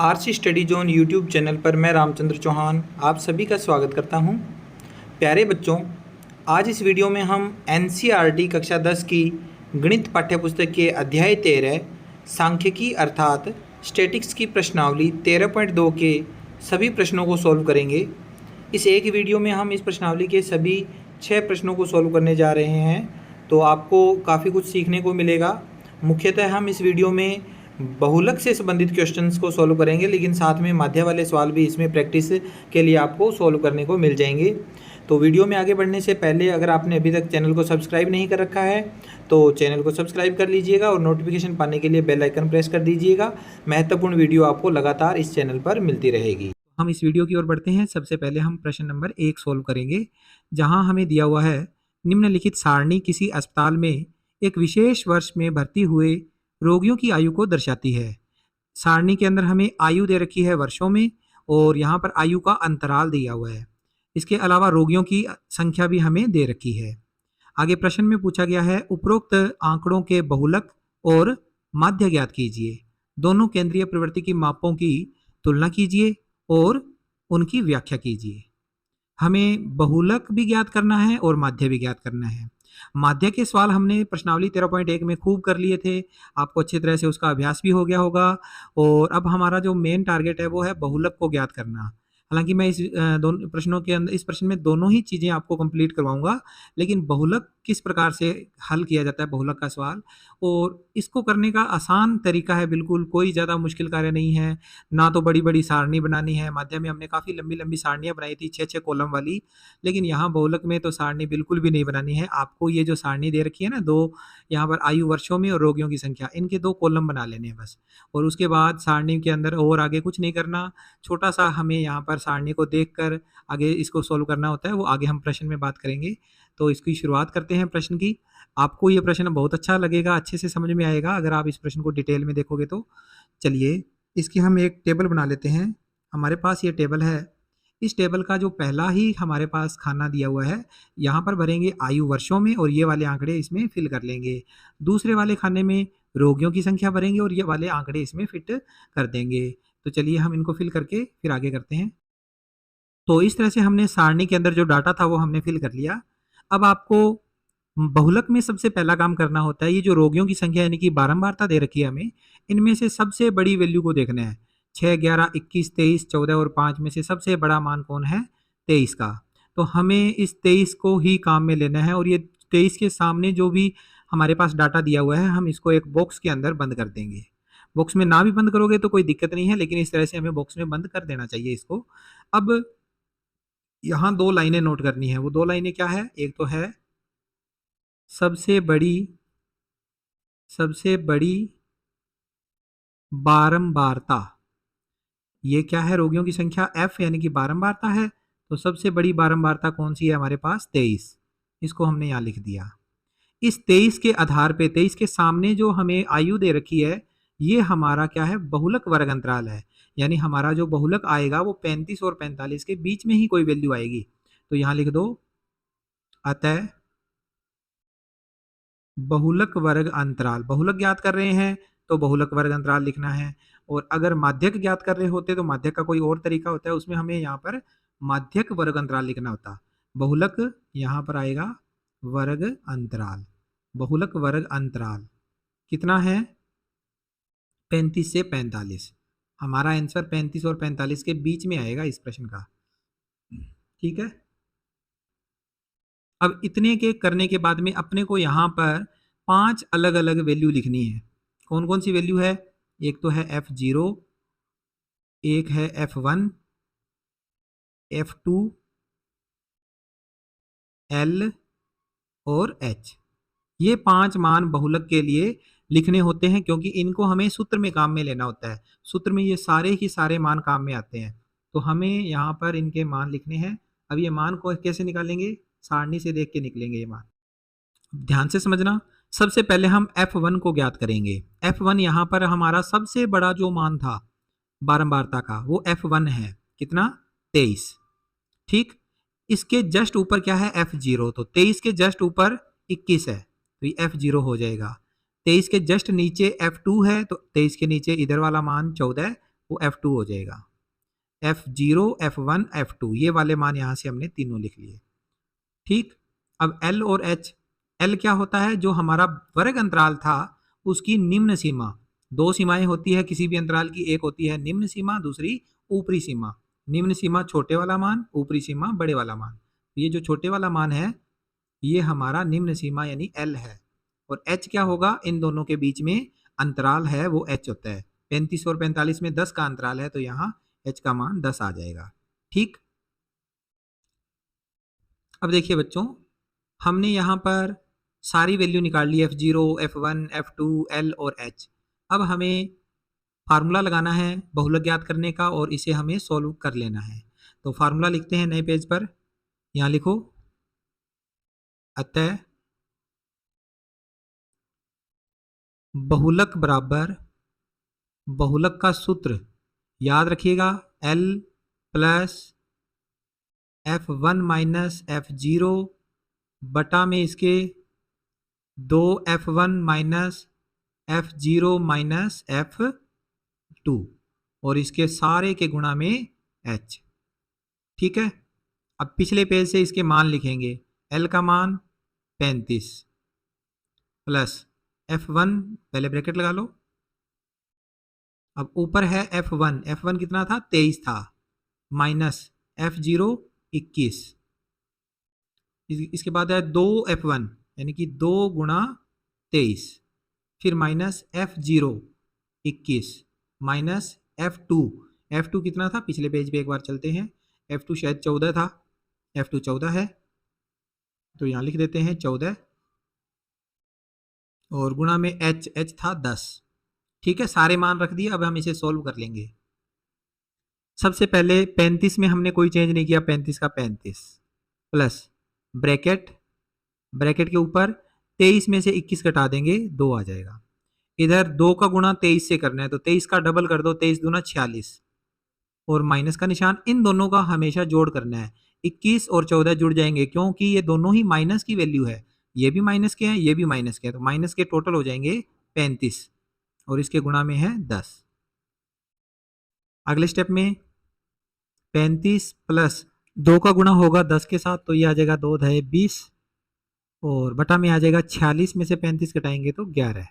RC study zone YouTube channel पर मैं रामचंद्र चौहान आप सभी का स्वागत करता हूं। प्यारे बच्चों, आज इस वीडियो में हम एनसीईआरटी कक्षा 10 की गणित पाठ्यपुस्तक के अध्याय 13 सांख्यिकी अर्थात स्टैटिक्स की प्रश्नावली 13.2 के सभी प्रश्नों को सॉल्व करेंगे। इस एक वीडियो में हम इस प्रश्नावली के सभी 6 प्रश्नों को सॉल्व करने जा रहे हैं, तो आपको काफ़ी कुछ सीखने को मिलेगा। मुख्यतः हम इस वीडियो में बहुलक से संबंधित क्वेश्चंस को सॉल्व करेंगे, लेकिन साथ में माध्य वाले सवाल भी इसमें प्रैक्टिस के लिए आपको सॉल्व करने को मिल जाएंगे। तो वीडियो में आगे बढ़ने से पहले अगर आपने अभी तक चैनल को सब्सक्राइब नहीं कर रखा है तो चैनल को सब्सक्राइब कर लीजिएगा और नोटिफिकेशन पाने के लिए बेल आइकन प्रेस कर दीजिएगा। महत्वपूर्ण वीडियो आपको लगातार इस चैनल पर मिलती रहेगी। हम इस वीडियो की ओर बढ़ते हैं। सबसे पहले हम प्रश्न नंबर 1 सॉल्व करेंगे, जहाँ हमें दिया हुआ है निम्नलिखित सारणी किसी अस्पताल में एक विशेष वर्ष में भर्ती हुए रोगियों की आयु को दर्शाती है। सारणी के अंदर हमें आयु दे रखी है वर्षों में और यहाँ पर आयु का अंतराल दिया हुआ है। इसके अलावा रोगियों की संख्या भी हमें दे रखी है। आगे प्रश्न में पूछा गया है उपरोक्त आंकड़ों के बहुलक और माध्य ज्ञात कीजिए। दोनों केंद्रीय प्रवृत्ति की मापों की तुलना कीजिए और उनकी व्याख्या कीजिए। हमें बहुलक भी ज्ञात करना है और माध्य भी ज्ञात करना है। माध्य के सवाल हमने प्रश्नावली 13.1 में खूब कर लिए थे, आपको अच्छी तरह से उसका अभ्यास भी हो गया होगा। और अब हमारा जो मेन टारगेट है वो है बहुलक को ज्ञात करना। हालांकि मैं इस दोनों प्रश्नों के अंदर इस प्रश्न में दोनों ही चीज़ें आपको कंप्लीट करवाऊंगा, लेकिन बहुलक किस प्रकार से हल किया जाता है बहुलक का सवाल, और इसको करने का आसान तरीका है, बिल्कुल कोई ज़्यादा मुश्किल कार्य नहीं है। ना तो बड़ी बड़ी सारणी बनानी है, माध्यम में हमने काफ़ी लंबी लंबी सारणियाँ बनाई थी 6-6 कॉलम वाली, लेकिन यहाँ बहुलक में तो सारणी बिल्कुल भी नहीं बनानी है। आपको ये जो सारणी दे रखी है ना, दो यहाँ पर आयु वर्षों में और रोगियों की संख्या, इनके 2 कॉलम बना लेने हैं बस। और उसके बाद सारणी के अंदर और आगे कुछ नहीं करना, छोटा सा हमें यहाँ पर सारणी को देखकर आगे इसको सॉल्व करना होता है, वो आगे हम प्रश्न में बात करेंगे। तो इसकी शुरुआत करते हैं प्रश्न की। आपको ये प्रश्न बहुत अच्छा लगेगा, अच्छे से समझ में आएगा अगर आप इस प्रश्न को डिटेल में देखोगे तो। चलिए इसकी हम एक टेबल बना लेते हैं। हमारे पास ये टेबल है। इस टेबल का जो पहला ही हमारे पास खाना दिया हुआ है, यहाँ पर भरेंगे आयु वर्षों में और ये वाले आंकड़े इसमें फिल कर लेंगे। दूसरे वाले खाने में रोगियों की संख्या भरेंगे और ये वाले आंकड़े इसमें फिट कर देंगे। तो चलिए हम इनको फिल करके फिर आगे करते हैं। तो इस तरह से हमने सारणी के अंदर जो डाटा था वो हमने फिल कर लिया। अब आपको बहुलक में सबसे पहला काम करना होता है, ये जो रोगियों की संख्या यानी कि बारंबारता दे रखी है हमें, इनमें से सबसे बड़ी वैल्यू को देखना है। 6, 11, 21, 23, 14 और 5 में से सबसे बड़ा मान कौन है? 23 का। तो हमें इस 23 को ही काम में लेना है और ये 23 के सामने जो भी हमारे पास डाटा दिया हुआ है, हम इसको एक बॉक्स के अंदर बंद कर देंगे। बॉक्स में ना भी बंद करोगे तो कोई दिक्कत नहीं है, लेकिन इस तरह से हमें बॉक्स में बंद कर देना चाहिए इसको। अब यहाँ 2 लाइनें नोट करनी है। वो 2 लाइनें क्या है? एक तो है सबसे बड़ी बारंबारता। ये क्या है? रोगियों की संख्या f यानी कि बारंबारता है। तो सबसे बड़ी बारंबारता कौन सी है हमारे पास? 23। इसको हमने यहाँ लिख दिया। इस 23 के आधार पे 23 के सामने जो हमें आयु दे रखी है, ये हमारा क्या है? बहुलक वर्ग अंतराल है। यानी हमारा जो बहुलक आएगा वो 35 और 45 के बीच में ही कोई वैल्यू आएगी। तो यहाँ लिख दो अतः बहुलक वर्ग अंतराल। बहुलक ज्ञात कर रहे हैं तो बहुलक वर्ग अंतराल लिखना है। और अगर माध्यक ज्ञात कर रहे होते तो माध्यक का कोई और तरीका होता है, उसमें हमें यहाँ पर माध्यक वर्ग अंतराल लिखना होता। बहुलक यहाँ पर आएगा वर्ग अंतराल। बहुलक वर्ग अंतराल कितना है? 35 से 45। हमारा आंसर 35 और 45 के बीच में आएगा इस प्रश्न का। ठीक है। अब इतने के करने के बाद में अपने को यहाँ पर 5 अलग अलग वैल्यू लिखनी है। कौन कौन सी वैल्यू है? एक तो है F0, एक है F1, F2, L और H। ये 5 मान बहुलक के लिए लिखने होते हैं, क्योंकि इनको हमें सूत्र में काम में लेना होता है। सूत्र में ये सारे ही सारे मान काम में आते हैं। तो हमें यहाँ पर इनके मान लिखने हैं। अब ये मान को कैसे निकालेंगे? सारणी से देख के निकलेंगे ये मान। ध्यान से समझना। सबसे पहले हम F1 को ज्ञात करेंगे। F1 यहाँ पर हमारा सबसे बड़ा जो मान था बारंबारता का, वो F1 है। कितना? 23। ठीक। इसके जस्ट ऊपर क्या है? F0। तो 23 के जस्ट ऊपर 21 है, तो ये F0 हो जाएगा। 23 के जस्ट नीचे F2 है, तो 23 के नीचे इधर वाला मान 14 है, वो F2 हो जाएगा। F0, F1, F2 ये वाले मान यहाँ से हमने तीनों लिख लिए। ठीक, अब L और H, L क्या होता है, जो हमारा वर्ग अंतराल था उसकी निम्न सीमा। दो सीमाएं होती है किसी भी अंतराल की, एक होती है निम्न सीमा, दूसरी ऊपरी सीमा। निम्न सीमा छोटे वाला मान, ऊपरी सीमा बड़े वाला मान। ये जो छोटे वाला मान है ये हमारा निम्न सीमा यानी L है, और H क्या होगा, इन दोनों के बीच में अंतराल है वो H होता है। 35 और 45 में 10 का अंतराल है, तो यहाँ H का मान 10 आ जाएगा। ठीक, अब देखिए बच्चों, हमने यहाँ पर सारी वैल्यू निकाल ली, F0, F1, F2, L और H। अब हमें फार्मूला लगाना है बहुलक ज्ञात करने का, और इसे हमें सॉल्व कर लेना है। तो फार्मूला लिखते हैं नए पेज पर, यहाँ लिखो, अतः बहुलक बराबर, बहुलक का सूत्र याद रखिएगा, L plus F1 minus F0 बटा में इसके 2F1 minus F0 minus F2 और इसके सारे के गुणा में H। ठीक है, अब पिछले पेज से इसके मान लिखेंगे। L का मान 35 प्लस F1, पहले ब्रैकेट लगा लो, अब ऊपर है F1, F1 कितना था, 23 था, माइनस F0 21, इसके बाद है 2F1 यानी कि 2 गुणा 23, फिर माइनस F0 21 माइनस F2 कितना था, पिछले पेज पे एक बार चलते हैं, F2 शायद 14 था, F2 14 है, तो यहाँ लिख देते हैं 14, और गुणा में H था 10। ठीक है, सारे मान रख दिए, अब हम इसे सोल्व कर लेंगे। सबसे पहले 35 में हमने कोई चेंज नहीं किया, 35 का 35 प्लस ब्रैकेट, ब्रैकेट के ऊपर 23 में से 21 घटा देंगे, 2 आ जाएगा। इधर 2 का गुणा 23 से करना है, तो 23 का डबल कर दो, 23 दूना 46, और माइनस का निशान, इन दोनों का हमेशा जोड़ करना है। 21 और 14 जुड़ जाएंगे, क्योंकि ये दोनों ही माइनस की वैल्यू है, ये भी माइनस के हैं, ये भी माइनस के हैं, तो माइनस के टोटल हो जाएंगे 35, और इसके गुणा में है 10। अगले स्टेप में 35 प्लस 2 का गुणा होगा 10 के साथ, तो ये आ जाएगा 2 है 20, और बटा में आ जाएगा 46 में से 35 घटाएंगे तो 11।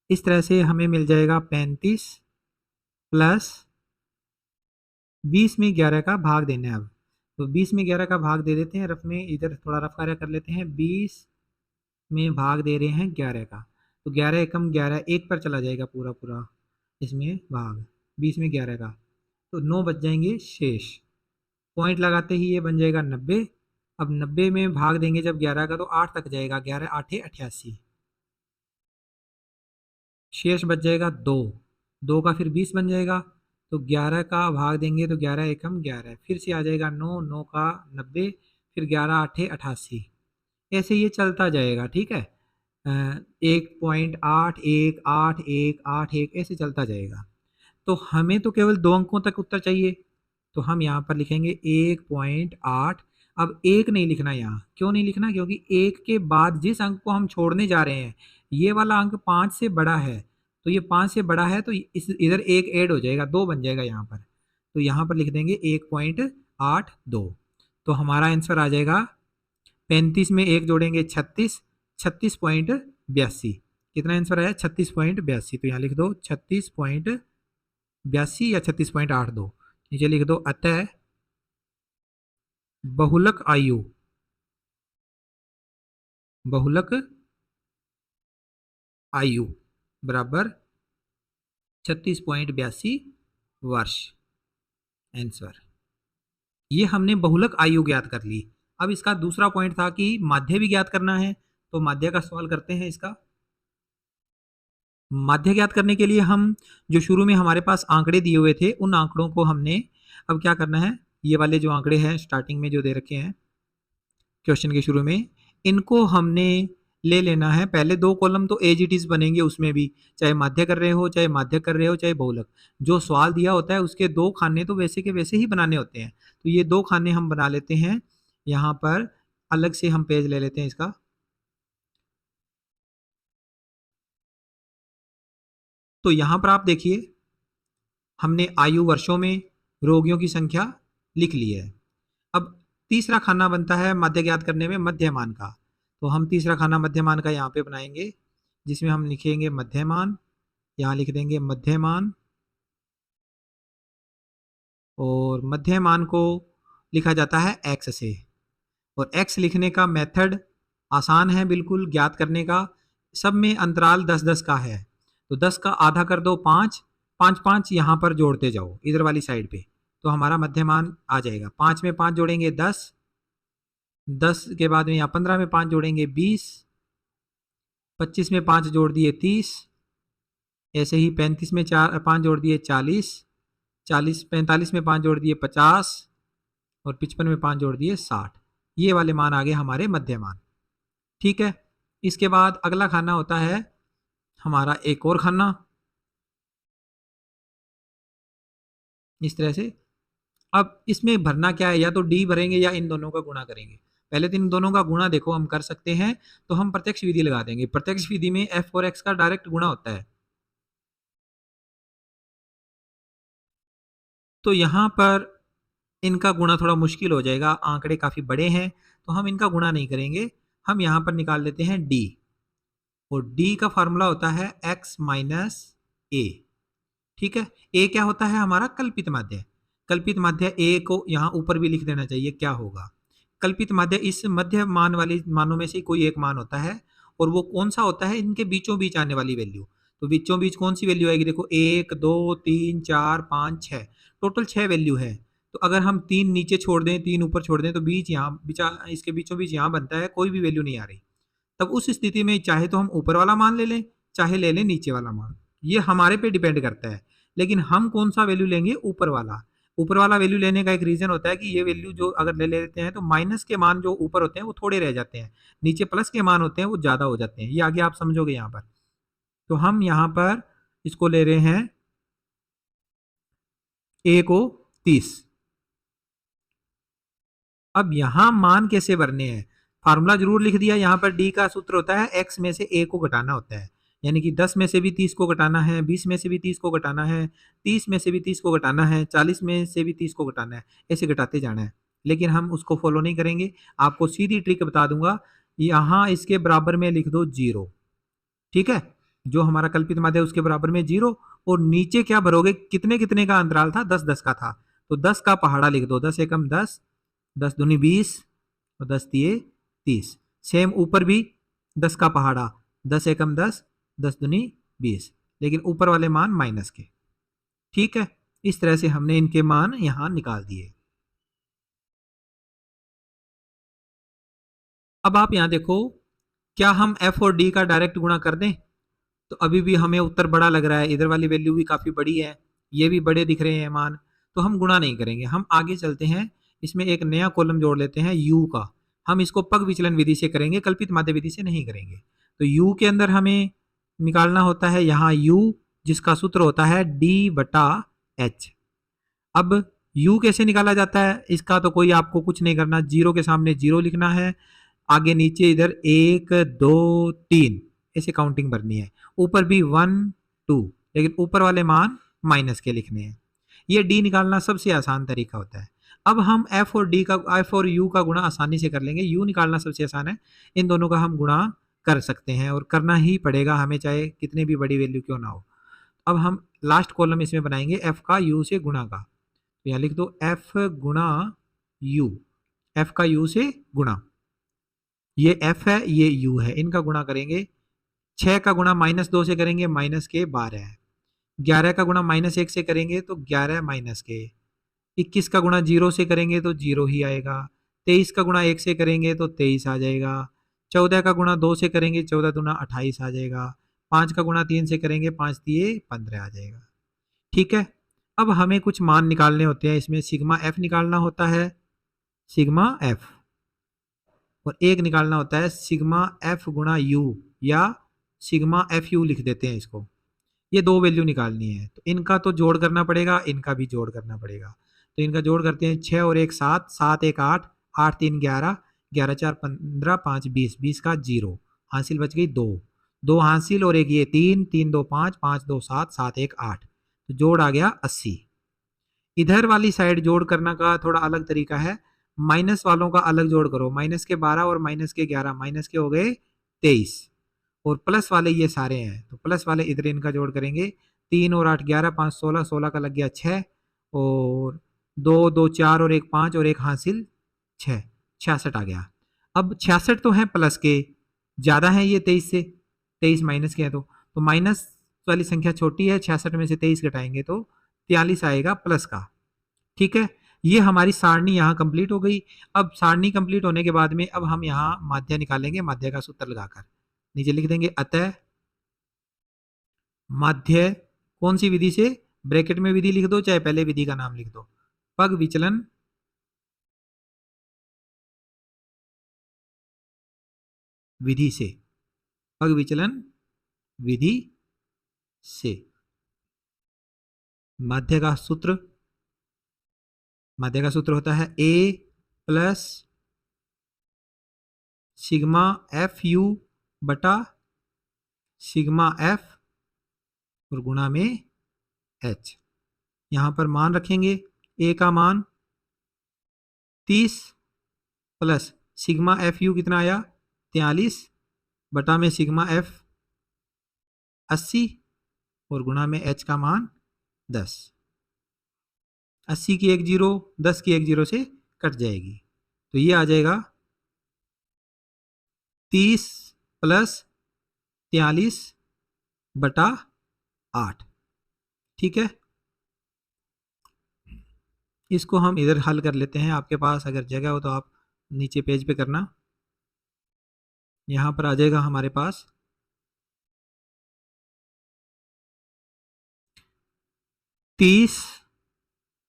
इस तरह से हमें मिल जाएगा 35 प्लस 20 में 11 का भाग देना है। अब तो 20 में 11 का भाग दे देते हैं रफ में, इधर थोड़ा रफ कार्य कर लेते हैं। 20 में भाग दे रहे हैं 11 का, तो 11 एकम 11, एक पर चला जाएगा पूरा पूरा इसमें भाग, 20 में 11 का, तो 9 बच जाएंगे शेष। पॉइंट लगाते ही ये बन जाएगा 90। अब 90 में भाग देंगे जब 11 का, तो 8 तक जाएगा, 11 8 88, शेष बच जाएगा 2, 2 का फिर 20 बन जाएगा, तो 11 का भाग देंगे तो 11 एकम 11, फिर से आ जाएगा 9, 9 का 90, फिर 11 8 88, ऐसे ये चलता जाएगा। ठीक है, 1.818181 ऐसे चलता जाएगा। तो हमें तो केवल 2 अंकों तक उत्तर चाहिए, तो हम यहाँ पर लिखेंगे 1.8। अब 1 नहीं लिखना, यहाँ क्यों नहीं लिखना, क्योंकि 1 के बाद जिस अंक को हम छोड़ने जा रहे हैं ये वाला अंक 5 से बड़ा है, तो ये 5 से बड़ा है, तो इस इधर 1 ऐड हो जाएगा, 2 बन जाएगा यहाँ पर, तो यहाँ पर लिख देंगे 1.82। तो हमारा आंसर आ जाएगा 35 में 1 जोड़ेंगे 36, 36.82। कितना आंसर आया, 36.82, तो यहाँ लिख दो 36.82 या 36.82, नीचे लिख दो, अतः बहुलक आयु, बहुलक आयु बराबर 36.82 वर्ष। आंसर, ये हमने बहुलक आयु ज्ञात कर ली। अब इसका दूसरा पॉइंट था कि माध्य भी ज्ञात करना है, तो माध्य का सवाल करते हैं। इसका माध्य ज्ञात करने के लिए हम जो शुरू में हमारे पास आंकड़े दिए हुए थे, उन आंकड़ों को हमने अब क्या करना है, ये वाले जो आंकड़े हैं स्टार्टिंग में जो दे रखे हैं क्वेश्चन के शुरू में, इनको हमने ले लेना है। पहले 2 कॉलम तो एज इट इज बनेंगे, उसमें भी चाहे माध्य कर रहे हो, चाहे माध्य कर रहे हो, चाहे बहुलक, जो सवाल दिया होता है उसके 2 खाने तो वैसे के वैसे ही बनाने होते हैं। तो ये 2 खाने हम बना लेते हैं, यहाँ पर अलग से हम पेज ले लेते हैं इसका। तो यहाँ पर आप देखिए हमने आयु वर्षों में, रोगियों की संख्या लिख ली है। अब तीसरा खाना बनता है माध्य ज्ञात करने में मध्यमान का। तो हम तीसरा खाना मध्यमान का यहाँ पे बनाएंगे, जिसमें हम लिखेंगे मध्यमान, यहाँ लिख देंगे मध्यमान, और मध्यमान को लिखा जाता है x से। और x लिखने का मेथड आसान है बिल्कुल ज्ञात करने का। सब में अंतराल 10-10 का है, तो 10 का आधा कर दो 5, 5-5 यहाँ पर जोड़ते जाओ इधर वाली साइड पे, तो हमारा मध्यमान आ जाएगा। 5 में 5 जोड़ेंगे 10, 10 के बाद में यहाँ 15 में 5 जोड़ेंगे 20, 25 में 5 जोड़ दिए 30, ऐसे ही 35 में 5 जोड़ दिए 40, 45 में 5 जोड़ दिए 50, और 55 में 5 जोड़ दिए 60। ये वाले मान आ गए हमारे मध्यमान। ठीक है, इसके बाद अगला खाना होता है हमारा एक और खाना, इस तरह से। अब इसमें भरना क्या है, या तो डी भरेंगे या इन दोनों का गुणा करेंगे। पहले तो इन दोनों का गुणा देखो हम कर सकते हैं, तो हम प्रत्यक्ष विधि लगा देंगे। प्रत्यक्ष विधि में f और x का डायरेक्ट गुणा होता है। तो यहाँ पर इनका गुणा थोड़ा मुश्किल हो जाएगा, आंकड़े काफ़ी बड़े हैं, तो हम इनका गुणा नहीं करेंगे। हम यहाँ पर निकाल लेते हैं d, और d का फार्मूला होता है x माइनस ए। ठीक है, a क्या होता है हमारा कल्पित माध्य। कल्पित माध्य a को यहाँ ऊपर भी लिख देना चाहिए, क्या होगा कल्पित माध्य, इस मध्य मान वाली मानों में से कोई एक मान होता है, और वो कौन सा होता है, इनके बीचों बीच आने वाली वैल्यू। तो बीचों बीच कौन सी वैल्यू आएगी, देखो 1 2 3 4 5 6, टोटल 6 वैल्यू है। तो अगर हम 3 नीचे छोड़ दें 3 ऊपर छोड़ दें, तो बीच यहाँ इसके बीचों बीच यहाँ बनता है, कोई भी वैल्यू नहीं आ रही। तब उस स्थिति में चाहे तो हम ऊपर वाला मान ले लें, चाहे ले लें नीचे वाला मान, ये हमारे पे डिपेंड करता है। लेकिन हम कौन सा वैल्यू लेंगे, ऊपर वाला। ऊपर वाला वैल्यू लेने का एक रीजन होता है कि ये वैल्यू जो अगर ले लेते हैं तो माइनस के मान जो ऊपर होते हैं वो थोड़े रह जाते हैं, नीचे प्लस के मान होते हैं वो ज्यादा हो जाते हैं। ये आगे आप समझोगे यहाँ पर। तो हम यहाँ पर इसको ले रहे हैं a को 30। अब यहां मान कैसे भरने हैं, फार्मूला जरूर लिख दिया। यहाँ पर d का सूत्र होता है x में से a को घटाना होता है, यानी कि 10 में से भी 30 को घटाना है, 20 में से भी 30 को घटाना है, 30 में से भी 30 को घटाना है, 40 में से भी 30 को घटाना है, ऐसे घटाते जाना है। लेकिन हम उसको फॉलो नहीं करेंगे, आपको सीधी ट्रिक बता दूंगा। यहाँ इसके बराबर में लिख दो 0। ठीक है, जो हमारा कल्पित माध्य है उसके बराबर में 0, और नीचे क्या भरोगे, कितने कितने का अंतराल था, 10-10 का था, तो 10 का पहाड़ा लिख दो। 10 एकम 10, 10 दूनी 20, और 10 दिए 30। सेम ऊपर भी 10 का पहाड़ा, 10 एकम 10, 10 दूनी 20, लेकिन ऊपर वाले मान माइनस के। ठीक है, इस तरह से हमने इनके मान यहां निकाल दिए। अब आप यहां देखो, क्या हम f और d का डायरेक्ट गुणा कर दें, तो अभी भी हमें उत्तर बड़ा लग रहा है, इधर वाली वैल्यू भी काफ़ी बड़ी है, ये भी बड़े दिख रहे हैं मान, तो हम गुणा नहीं करेंगे। हम आगे चलते हैं, इसमें एक नया कॉलम जोड़ लेते हैं u का। हम इसको पग विचलन विधि से करेंगे, कल्पित माध्य विधि से नहीं करेंगे। तो u के अंदर हमें निकालना होता है यहाँ u, जिसका सूत्र होता है d/h। अब u कैसे निकाला जाता है, इसका तो कोई आपको कुछ नहीं करना, 0 के सामने 0 लिखना है, आगे नीचे इधर 1 2 3 ऐसे काउंटिंग भरनी है, ऊपर भी 1 2, लेकिन ऊपर वाले मान माइनस के लिखने हैं। ये d निकालना सबसे आसान तरीका होता है। अब हम f और u का गुणा आसानी से कर लेंगे। u निकालना सबसे आसान है, इन दोनों का हम गुणा कर सकते हैं, और करना ही पड़ेगा हमें, चाहे कितनी भी बड़ी वैल्यू क्यों ना हो। अब हम लास्ट कॉलम इसमें बनाएंगे f का u से गुणा का, तो यहाँ लिख दो f गुणा u, f का u से गुणा, ये f है ये u है, इनका गुणा करेंगे। 6 का गुणा -2 से करेंगे माइनस के 12, 11 का गुणा -1 से करेंगे तो 11 माइनस के, 21 का गुणा 0 से करेंगे तो 0 ही आएगा, 23 का गुणा 1 से करेंगे तो 23 आ जाएगा, 14 का गुणा 2 से करेंगे 14 दूना 28 आ जाएगा, 5 का गुणा 3 से करेंगे 5 दिए 15 आ जाएगा। ठीक है, अब हमें कुछ मान निकालने होते हैं, इसमें सिग्मा f निकालना होता है, सिग्मा f, और एक निकालना होता है सिग्मा f गुणा u, या सिग्मा एफ यू लिख देते हैं इसको। ये दो वैल्यू निकालनी है, तो इनका तो जोड़ करना पड़ेगा, इनका भी जोड़ करना पड़ेगा। तो इनका जोड़ करते हैं, 6 और 1 7, 7 1 8, 8 3 11, 11 4 15, 5 20, 20 का 0 हासिल, बच गई 2, 2 हासिल, और एक ये 3, 3 2 5, 5 2 7, 7 1 8। तो जोड़ आ गया 80। इधर वाली साइड जोड़ करना का थोड़ा अलग तरीका है, माइनस वालों का अलग जोड़ करो, माइनस के 12 और माइनस के 11, माइनस के हो गए 23, और प्लस वाले ये सारे हैं, तो प्लस वाले इधर इनका जोड़ करेंगे, 3 और 8 11, 5 16, 16 का लग गया 6, और 2 2 4 और 1 5 और 1 हासिल 6, 66 आ गया। अब 66 तो है प्लस के, ज़्यादा है ये 23 से, 23 माइनस के है, तो माइनस वाली संख्या छोटी है, 66 में से 23 घटाएंगे तो 43 आएगा प्लस का। ठीक है, ये हमारी सारणी यहाँ कंप्लीट हो गई। अब सारणी कंप्लीट होने के बाद में अब हम यहाँ माध्य निकालेंगे, माध्य का सूत्र लगाकर नीचे लिख देंगे, अतः माध्य कौन सी विधि से, ब्रैकेट में विधि लिख दो चाहे पहले विधि का नाम लिख दो, पग विचलन विधि से, पग विचलन विधि से माध्य का सूत्र, माध्य का सूत्र होता है a plus sigma F you बटा सिग्मा एफ और गुणा में h। यहां पर मान रखेंगे, a का मान 30 प्लस सिग्मा एफ यू कितना आया 43 बटा में सिग्मा एफ 80 और गुणा में h का मान 10। 80 की एक जीरो, 10 की एक जीरो से कट जाएगी, तो ये आ जाएगा 30 प्लस 43 बटा 8। ठीक है, इसको हम इधर हल कर लेते हैं, आपके पास अगर जगह हो तो आप नीचे पेज पे करना। यहाँ पर आ जाएगा हमारे पास 30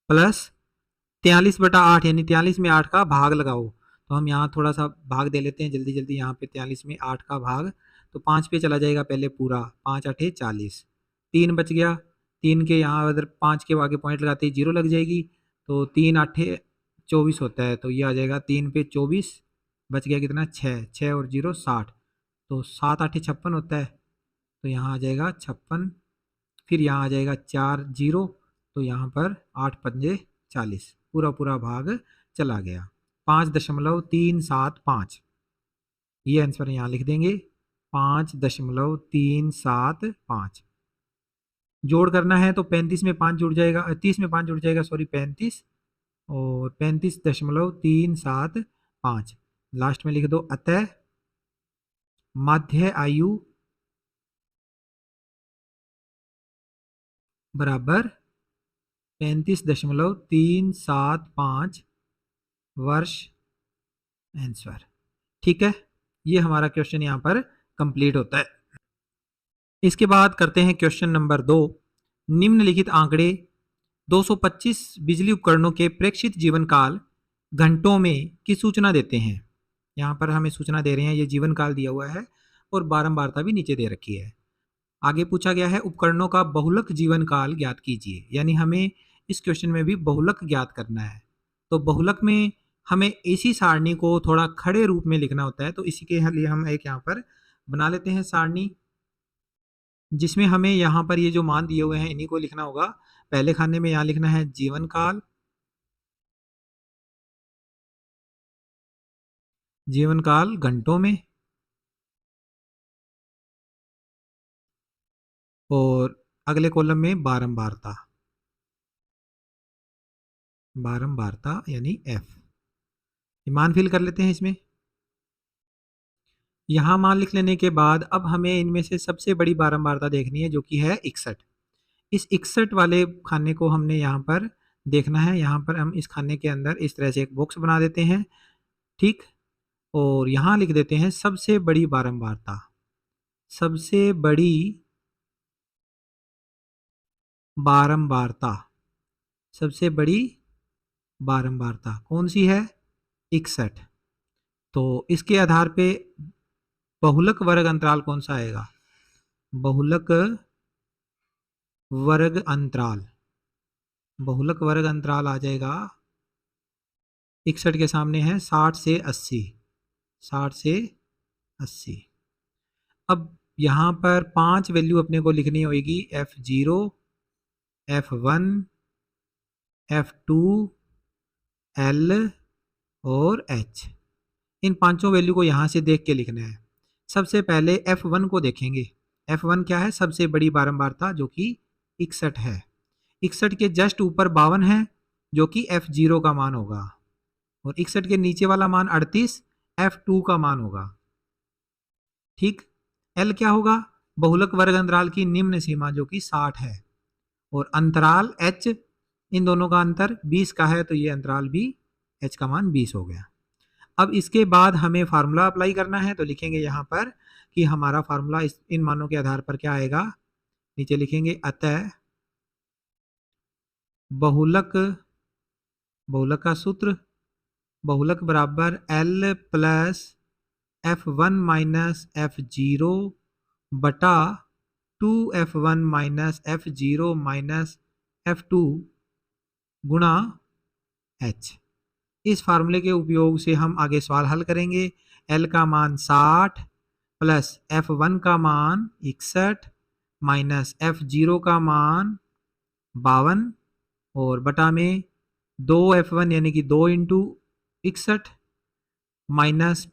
प्लस 43 बटा 8, यानी 43 में 8 का भाग लगाओ, तो हम यहाँ थोड़ा सा भाग दे लेते हैं जल्दी जल्दी। यहाँ पे 43 में 8 का भाग, तो 5 पे चला जाएगा पहले पूरा, 5 8 40, 3 बच गया, 3 के यहाँ अगर 5 के आगे पॉइंट लगाते ही जीरो लग जाएगी, तो 3 8 24 होता है, तो ये आ जाएगा 3 पे 24, बच गया कितना 6, 6 और 0 60, तो 7 8 56 होता है, तो यहाँ आ जाएगा 56, फिर यहाँ आ जाएगा 4 0, तो यहाँ पर 8 पंजे 40, पूरा पूरा भाग चला गया, 5.375, ये आंसर यहाँ लिख देंगे 5.375। जोड़ करना है तो 35 में 5 जुड़ जाएगा, 30 में 5 जुड़ जाएगा, सॉरी 35, और 35.375 लास्ट में लिख दो। अतः माध्य आयु बराबर 35.375 वर्ष आंसर। ठीक है, ये हमारा क्वेश्चन यहाँ पर कंप्लीट होता है। इसके बाद करते हैं क्वेश्चन नंबर 2। निम्नलिखित आंकड़े 225 बिजली उपकरणों के प्रेक्षित जीवन काल घंटों में की सूचना देते हैं। यहाँ पर हमें सूचना दे रहे हैं, ये जीवन काल दिया हुआ है और बारंबारता भी नीचे दे रखी है। आगे पूछा गया है उपकरणों का बहुलक जीवन काल ज्ञात कीजिए, यानी हमें इस क्वेश्चन में भी बहुलक ज्ञात करना है। तो बहुलक में हमें इसी सारणी को थोड़ा खड़े रूप में लिखना होता है, तो इसी के लिए हम एक यहाँ पर बना लेते हैं सारणी, जिसमें हमें यहाँ पर ये जो मान दिए हुए हैं इन्हीं को लिखना होगा। पहले खाने में यहाँ लिखना है जीवन काल, जीवन काल घंटों में, और अगले कॉलम में बारंबारता, बारंबारता यानी एफ। मान फिल कर लेते हैं इसमें। यहाँ मान लिख लेने के बाद अब हमें इनमें से सबसे बड़ी बारंबारता देखनी है, जो कि है 61। इस 61 वाले खाने को हमने यहाँ पर देखना है। यहाँ पर हम इस खाने के अंदर इस तरह से एक बॉक्स बना देते हैं, ठीक, और यहाँ लिख देते हैं सबसे बड़ी बारंबारता। सबसे बड़ी बारंबारता, सबसे बड़ी बारंबारता कौन सी है 61। तो इसके आधार पे बहुलक वर्ग अंतराल कौन सा आएगा, बहुलक वर्ग अंतराल, बहुलक वर्ग अंतराल आ जाएगा 61 के सामने है 60 से 80, 60 से 80। अब यहाँ पर 5 वैल्यू अपने को लिखनी होगी, F0, F1, F2, L और H। इन पांचों वैल्यू को यहाँ से देख के लिखना है। सबसे पहले F1 को देखेंगे। F1 क्या है? सबसे बड़ी बारंबारता, जो कि 61 है। 61 के जस्ट ऊपर 52 है, जो कि F0 का मान होगा, और 61 के नीचे वाला मान 38 F2 का मान होगा। ठीक। L क्या होगा? बहुलक वर्ग अंतराल की निम्न सीमा, जो कि 60 है, और अंतराल H, इन दोनों का अंतर 20 का है, तो ये अंतराल भी H का मान 20 हो गया। अब इसके बाद हमें फार्मूला अप्लाई करना है, तो लिखेंगे यहाँ पर कि हमारा फार्मूला इन मानों के आधार पर क्या आएगा। नीचे लिखेंगे अतः बहुलक का सूत्र, बहुलक बराबर L plus F1 minus F0 बटा 2F1 minus F0 minus F2 गुणा H। इस फार्मूले के उपयोग से हम आगे सवाल हल करेंगे। L का मान 60 प्लस F1 का मान 61 माइनस F0 का मान 52 और बटा में 2F1 यानी कि 2 इंटू 61 माइनस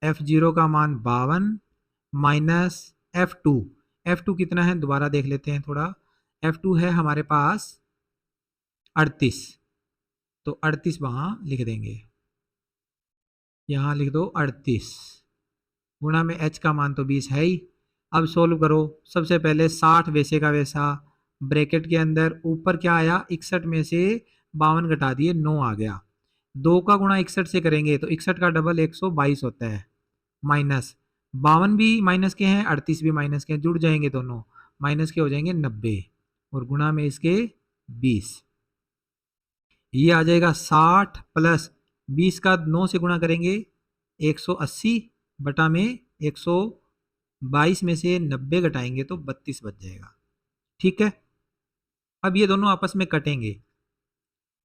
F0 का मान 52 माइनस F2 कितना है दोबारा देख लेते हैं थोड़ा। F2 है हमारे पास 38, तो 38 वहाँ लिख देंगे, यहाँ लिख दो 38 गुणा में H का मान तो 20 है ही। अब सोल्व करो। सबसे पहले 60 वैसे का वैसा, ब्रैकेट के अंदर ऊपर क्या आया, 61 में से 52 घटा दिए 9 आ गया। 2 का गुणा 61 से करेंगे तो 61 का डबल 122 होता है, माइनस 52 भी माइनस के हैं, 38 भी माइनस के हैं, जुड़ जाएंगे दोनों, माइनस के हो जाएंगे 90 और गुणा में इसके 20। ये आ जाएगा 60 प्लस 20 का 9 से गुणा करेंगे 180 बटा में 122 में से 90 घटाएंगे तो 32 बच जाएगा। ठीक है। अब ये दोनों आपस में कटेंगे,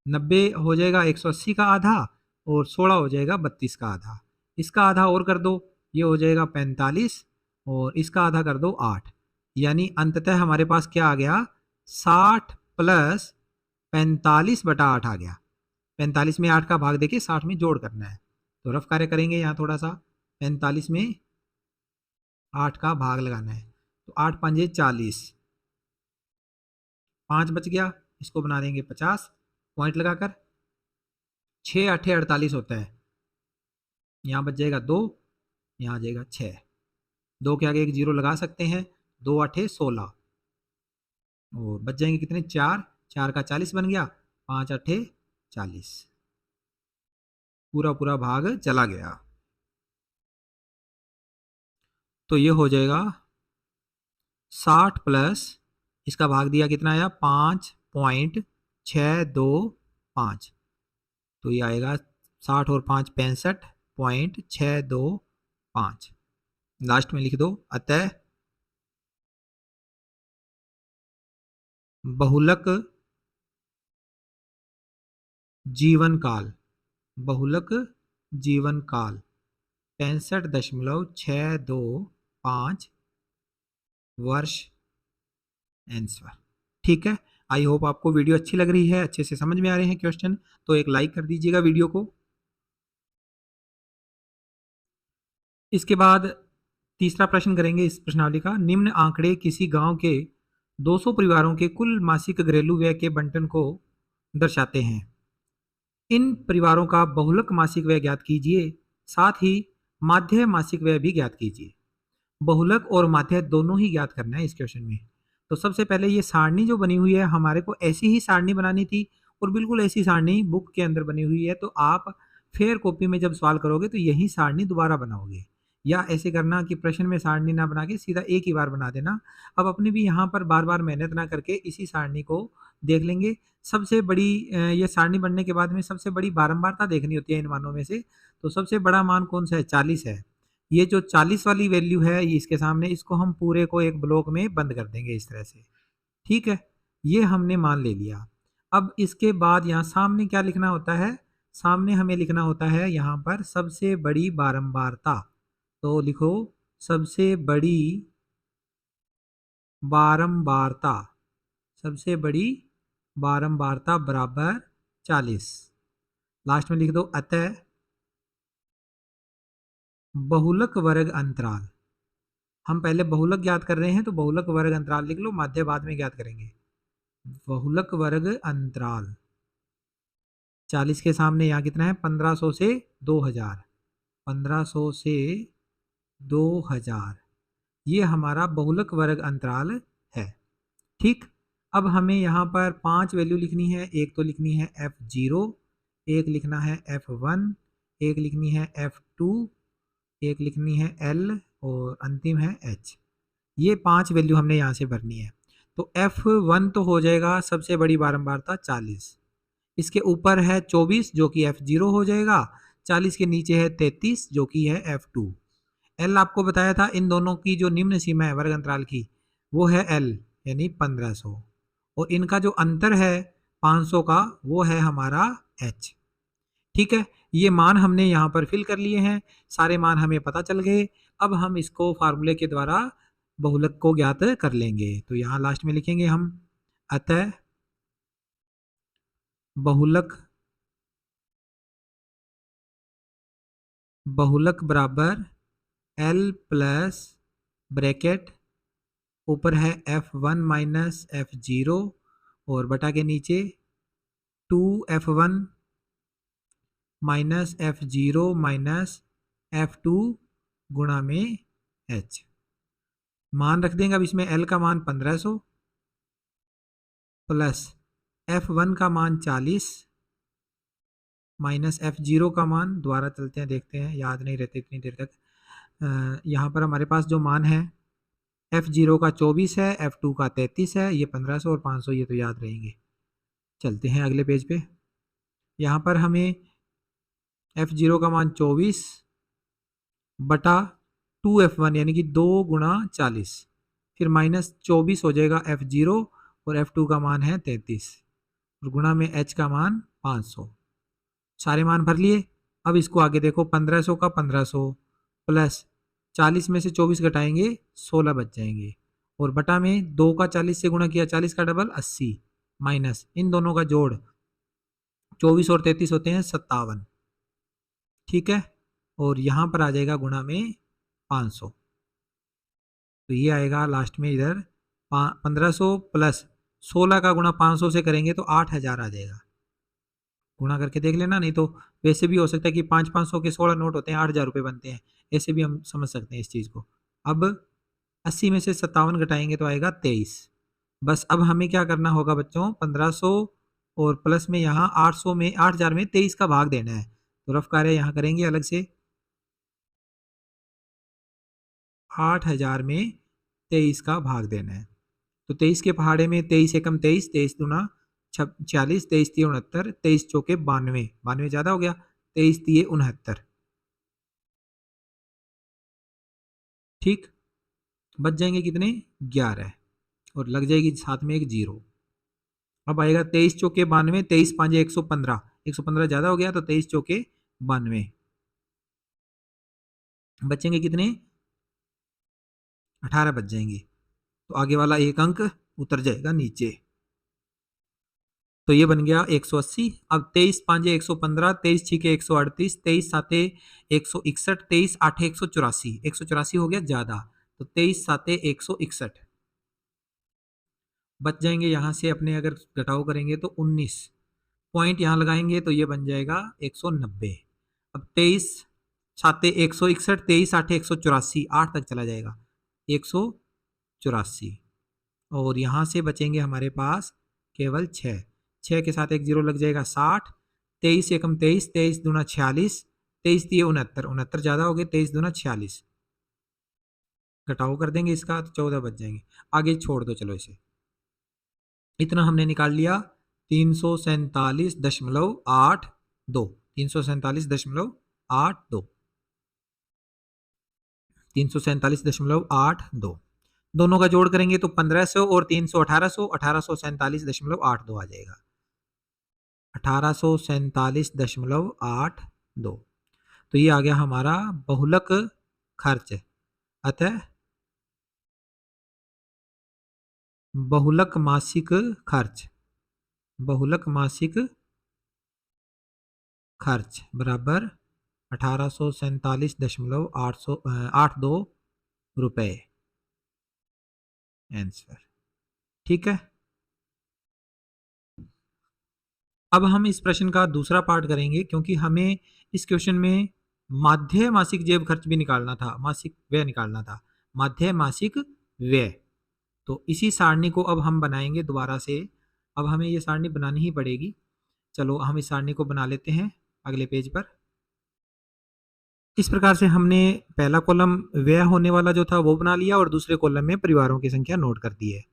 90 हो जाएगा 180 का आधा और 16 हो जाएगा 32 का आधा। इसका आधा और कर दो, ये हो जाएगा 45 और इसका आधा कर दो 8, यानी अंततः हमारे पास क्या आ गया, 60 प्लस 45 बटा 8 आ गया। 45 में 8 का भाग देके 60 में जोड़ करना है, तो रफ कार्य करेंगे यहाँ थोड़ा सा। 45 में 8 का भाग लगाना है, तो 8 पंजे 40, 5 बच गया, इसको बना देंगे 50 पॉइंट लगाकर। 6 8 48 होता है, यहाँ बच जाएगा 2, यहाँ आ जाएगा 6, 2 के आगे एक जीरो लगा सकते हैं, 2 8 16 और बच जाएंगे कितने, 4, 4 का 40 बन गया, 5 8 40, पूरा भाग चला गया। तो ये हो जाएगा 60 प्लस इसका भाग दिया कितना आया, 5.625, तो ये आएगा 60 और 5 65.625। लास्ट में लिख दो अतः बहुलक जीवन काल 65.625 वर्ष आंसर। ठीक है। आई होप आपको वीडियो अच्छी लग रही है, अच्छे से समझ में आ रहे हैं क्वेश्चन, तो एक लाइक कर दीजिएगा वीडियो को। इसके बाद तीसरा प्रश्न करेंगे इस प्रश्नावली का। निम्न आंकड़े किसी गांव के 200 परिवारों के कुल मासिक घरेलू व्यय के बंटन को दर्शाते हैं। इन परिवारों का बहुलक मासिक व्यय ज्ञात कीजिए, साथ ही माध्य मासिक व्यय भी ज्ञात कीजिए। बहुलक और माध्य दोनों ही ज्ञात करना है इस क्वेश्चन में। तो सबसे पहले ये सारणी जो बनी हुई है, हमारे को ऐसी ही सारणी बनानी थी और बिल्कुल ऐसी सारणी बुक के अंदर बनी हुई है, तो आप फेयर कॉपी में जब सवाल करोगे तो यही सारणी दोबारा बनाओगे, या ऐसे करना कि प्रश्न में सारणी ना बना के सीधा एक ही बार बना देना। अब अपने भी यहाँ पर बार बार मेहनत ना करके इसी सारणी को देख लेंगे। सबसे बड़ी ये सारणी बनने के बाद में सबसे बड़ी बारंबारता देखनी होती है इन मानों में से, तो सबसे बड़ा मान कौन सा है, 40 है। ये जो 40 वाली वैल्यू है ये इसके सामने, इसको हम पूरे को एक ब्लॉक में बंद कर देंगे इस तरह से। ठीक है, ये हमने मान ले लिया। अब इसके बाद यहाँ सामने क्या लिखना होता है, सामने हमें लिखना होता है यहाँ पर सबसे बड़ी बारंबारता। तो लिखो सबसे बड़ी बारंबारता, सबसे बड़ी बारंबारता बराबर 40। लास्ट में लिख दो अतः बहुलक वर्ग अंतराल। हम पहले बहुलक ज्ञात कर रहे हैं तो बहुलक वर्ग अंतराल लिख लो, माध्य बाद में ज्ञात करेंगे। बहुलक वर्ग अंतराल 40 के सामने यहाँ कितना है 1500 से 2000, 1500 से 2000, ये हमारा बहुलक वर्ग अंतराल है। ठीक, अब हमें यहाँ पर 5 वैल्यू लिखनी है। एक तो लिखनी है f0, एक लिखना है f1, एक लिखनी है f2, एक लिखनी है l और अंतिम है h। ये 5 वैल्यू हमने यहाँ से भरनी है। तो f1 तो हो जाएगा सबसे बड़ी बारंबारता 40, इसके ऊपर है 24 जो कि f0 हो जाएगा, 40 के नीचे है 33 जो कि है f2। l आपको बताया था इन दोनों की जो निम्न सीमा है वर्ग अंतराल की वो है l यानी 1500, और इनका जो अंतर है 500 का वो है हमारा h। ठीक है, ये मान हमने यहाँ पर फिल कर लिए हैं, सारे मान हमें पता चल गए। अब हम इसको फार्मूले के द्वारा बहुलक को ज्ञात कर लेंगे। तो यहाँ लास्ट में लिखेंगे हम अतः बहुलक बराबर l प्लस ब्रैकेट ऊपर है f1 माइनस f0 और बटा के नीचे 2f1 minus f0 minus f2 गुणा में h। मान रख देंगे अब इसमें l का मान 1500 प्लस f1 का मान 40 माइनस f0 का मान, दोबारा चलते हैं देखते हैं, याद नहीं रहते इतनी देर तक। यहाँ पर हमारे पास जो मान है f0 का 24 है, f2 का 33 है, ये 1500 और 500 ये तो याद रहेंगे। चलते हैं अगले पेज पे। यहाँ पर हमें f0 का मान 24 बटा 2f1 यानी कि 2 गुणा 40, फिर माइनस 24 हो जाएगा f0 और f2 का मान है 33 और गुणा में h का मान 500। सारे मान भर लिए। अब इसको आगे देखो 1500 का 1500 प्लस 40 में से 24 घटाएंगे 16 बच जाएंगे, और बटा में 2 का 40 से गुणा किया 40 का डबल 80 माइनस इन दोनों का जोड़ 24 और 33 होते हैं 57। ठीक है, और यहाँ पर आ जाएगा गुणा में 500। तो ये आएगा लास्ट में इधर 1500 प्लस 16 का गुणा 500 से करेंगे तो 8000 आ जाएगा। गुणा करके देख लेना, नहीं तो वैसे भी हो सकता है कि 500 के 16 नोट होते हैं 8000 रुपये बनते हैं, ऐसे भी हम समझ सकते हैं इस चीज़ को। अब 80 में से 57 घटाएंगे तो आएगा 23। बस अब हमें क्या करना होगा बच्चों, 1500 और प्लस में यहाँ 800 में 8000 में 23 का भाग देना है। तो रफ कार्य यहाँ करेंगे अलग से, 8000 में 23 का भाग देना है। तो 23 के पहाड़े में 23 एकम 23, 23 दूना 46, 23 तिये 69, 23 चौके 92, 92 ज़्यादा हो गया, 23 तिये 69। ठीक, बच जाएंगे कितने 11 और लग जाएगी साथ में एक जीरो। अब आएगा 23 चौके 92, 23 पाँचे 115, 115 ज़्यादा हो गया तो 23 चौके 92, बचेंगे कितने 18 बच जाएंगे। तो आगे वाला एक अंक उतर जाएगा नीचे। तो ये बन गया 180। अब 23 पाँचे 115, 23 छीके 138, 23 साते 161, 23 आठे 184, 184 हो गया ज़्यादा, तो 23 साते 161 बच जाएंगे। यहाँ से अपने अगर घटाव करेंगे तो 19 पॉइंट यहाँ लगाएंगे तो ये बन जाएगा 190। अब 23 साते 161, 23 आठे 184, 8 तक चला जाएगा 184, और यहाँ से बचेंगे हमारे पास केवल 6 के साथ एक जीरो लग जाएगा 60, 23 एकम 23, 23 दूना 46, 23 तिये 69, 69 ज़्यादा हो गए, 23 दूना 46, घटाओ कर देंगे इसका तो 14 बच जाएंगे। आगे छोड़ दो, चलो इसे, इतना हमने निकाल लिया 347.82, 347.82, 347.82। दोनों का जोड़ करेंगे तो 1500 और 300 1800, 1847.82 आ जाएगा, 1847.82। तो ये आ गया हमारा बहुलक खर्च। अतः बहुलक मासिक खर्च बहुलक मासिक खर्च बराबर 1847.82 रुपये। आंसर। ठीक है, अब हम इस प्रश्न का दूसरा पार्ट करेंगे, क्योंकि हमें इस क्वेश्चन में माध्य मासिक जेब खर्च भी निकालना था, मासिक व्यय निकालना था, माध्य मासिक व्यय। तो इसी सारणी को अब हम बनाएंगे दोबारा से। अब हमें ये सारणी बनानी ही पड़ेगी। चलो हम इस सारणी को बना लेते हैं अगले पेज पर। इस प्रकार से हमने पहला कॉलम व्यय होने वाला जो था वो बना लिया और दूसरे कॉलम में परिवारों की संख्या नोट कर दी है।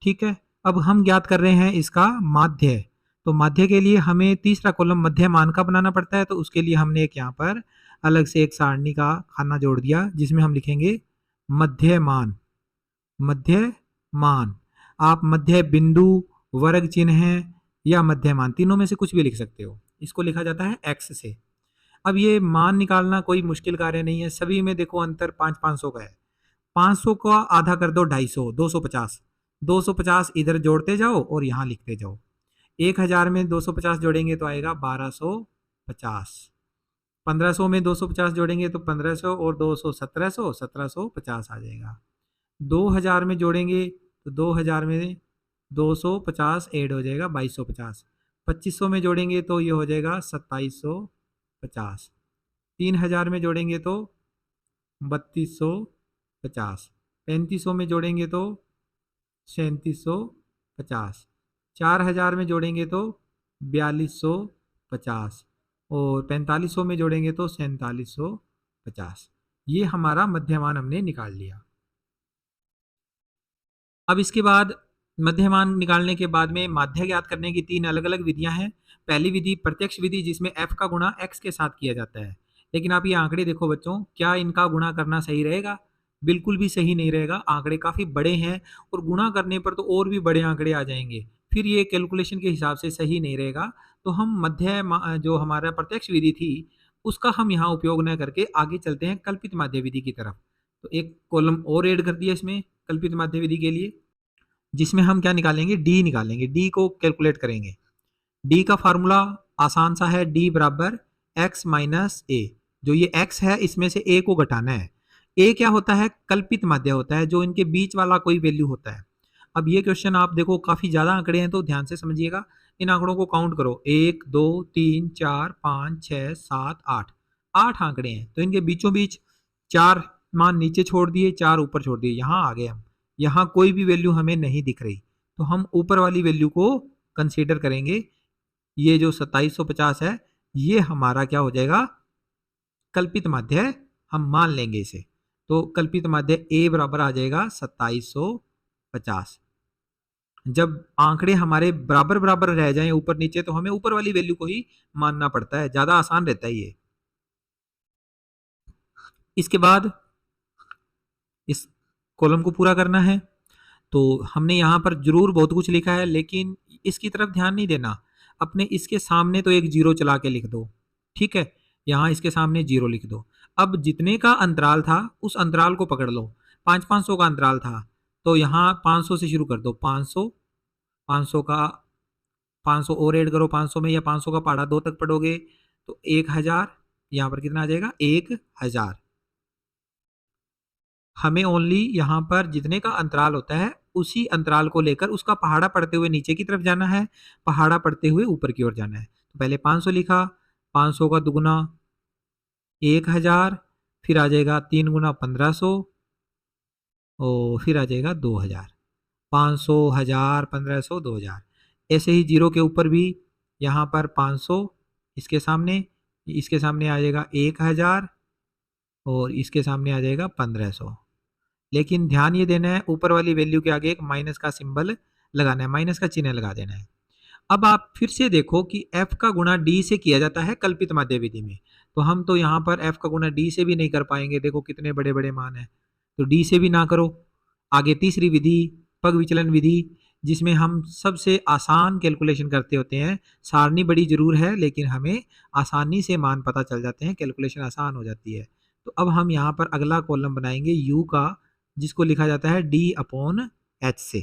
ठीक है, अब हम ज्ञात कर रहे हैं इसका माध्य। तो माध्य के लिए हमें तीसरा कॉलम मध्यमान का बनाना पड़ता है। तो उसके लिए हमने एक यहाँ पर अलग से एक सारणी का खाना जोड़ दिया, जिसमें हम लिखेंगे मध्यमान। मध्यमान, आप मध्य बिंदु, वर्ग चिन्ह या मध्यमान तीनों में से कुछ भी लिख सकते हो। इसको लिखा जाता है एक्स से। अब ये मान निकालना कोई मुश्किल कार्य नहीं है, सभी में देखो अंतर 500 का है। 500 का आधा कर दो 250, 250। 250 इधर जोड़ते जाओ और यहाँ लिखते जाओ। 1000 में 250 जोड़ेंगे तो आएगा 1250। 1500 में 250 जोड़ेंगे तो 1500 और 200 1700, 1750 आ जाएगा। 2000 में जोड़ेंगे तो 2000 में 250 ऐड हो जाएगा 2250। 2500 में जोड़ेंगे तो ये हो जाएगा 2750। 3000 में जोड़ेंगे तो 3250। 3500 में जोड़ेंगे तो 3750। 4000 में जोड़ेंगे तो 4250 और 4500 में जोड़ेंगे तो 4750। ये हमारा मध्यमान हमने निकाल लिया। अब इसके बाद मध्यमान निकालने के बाद में माध्य ज्ञात करने की 3 अलग अलग विधियां हैं। पहली विधि प्रत्यक्ष विधि, जिसमें f का गुणा x के साथ किया जाता है। लेकिन आप ये आंकड़े देखो बच्चों, क्या इनका गुणा करना सही रहेगा? बिल्कुल भी सही नहीं रहेगा। आंकड़े काफ़ी बड़े हैं और गुणा करने पर तो और भी बड़े आंकड़े आ जाएंगे, फिर ये कैलकुलेशन के हिसाब से सही नहीं रहेगा। तो हम जो हमारा प्रत्यक्ष विधि थी उसका हम यहाँ उपयोग न करके आगे चलते हैं कल्पित माध्य विधि की तरफ। तो एक कॉलम और ऐड कर दिया इसमें कल्पित माध्य विधि के लिए, जिसमें हम क्या निकालेंगे? डी निकालेंगे। डी को कैलकुलेट करेंगे। डी का फार्मूला आसान सा है, डी बराबर एक्स माइनस ए। जो ये एक्स है इसमें से ए को घटाना है। ए क्या होता है? कल्पित माध्य होता है, जो इनके बीच वाला कोई वैल्यू होता है। अब ये क्वेश्चन आप देखो काफी ज्यादा आंकड़े हैं तो ध्यान से समझिएगा। इन आंकड़ों को काउंट करो, 1 2 3 4 5 6 7 8। 8 आंकड़े हैं तो इनके बीचों बीच 4 मान नीचे छोड़ दिए, 4 ऊपर छोड़ दिए। यहाँ आ गए हम, यहाँ कोई भी वैल्यू हमें नहीं दिख रही, तो हम ऊपर वाली वैल्यू को कंसीडर करेंगे। ये जो 2750 है ये हमारा क्या हो जाएगा? कल्पित माध्य हम मान लेंगे इसे। तो कल्पित माध्य ए बराबर आ जाएगा 2750। जब आंकड़े हमारे बराबर बराबर रह जाएं ऊपर नीचे, तो हमें ऊपर वाली वैल्यू को ही मानना पड़ता है, ज्यादा आसान रहता है ये। इसके बाद इस कॉलम को पूरा करना है। तो हमने यहाँ पर जरूर बहुत कुछ लिखा है, लेकिन इसकी तरफ ध्यान नहीं देना। अपने इसके सामने तो एक जीरो चला के लिख दो, ठीक है? यहाँ इसके सामने जीरो लिख दो। अब जितने का अंतराल था उस अंतराल को पकड़ लो। 500 का अंतराल था तो यहाँ 500 से शुरू कर दो। 500, 500 का 500 और ऐड करो 500 में, या 500 का पहाड़ा 2 तक पढ़ोगे तो 1000। यहाँ पर कितना आ जाएगा? 1000। हमें ओनली यहाँ पर जितने का अंतराल होता है उसी अंतराल को लेकर उसका पहाड़ा पढ़ते हुए नीचे की तरफ जाना है, पहाड़ा पढ़ते हुए ऊपर की ओर जाना है। तो पहले 500 लिखा, 500 का दुगुना 1000, फिर आ जाएगा 3 गुना 1500 और फिर आ जाएगा 2000। 500, 1000, 1500, 2000। ऐसे ही जीरो के ऊपर भी यहाँ पर 500, इसके सामने आ जाएगा 1000 और इसके सामने आ जाएगा 1500। लेकिन ध्यान ये देना है, ऊपर वाली वैल्यू के आगे एक माइनस का सिंबल लगाना है, माइनस का चिन्ह लगा देना है। अब आप फिर से देखो कि f का गुणा d से किया जाता है कल्पित माध्य विधि में, तो हम तो यहाँ पर f का गुणा d से भी नहीं कर पाएंगे। देखो कितने बड़े बड़े मान है, तो d से भी ना करो। आगे तीसरी विधि पग विचलन विधि, जिसमें हम सबसे आसान कैलकुलेशन करते होते हैं। सारणी बड़ी जरूर है लेकिन हमें आसानी से मान पता चल जाते हैं, कैलकुलेशन आसान हो जाती है। तो अब हम यहाँ पर अगला कॉलम बनाएंगे u का, जिसको लिखा जाता है d/h से।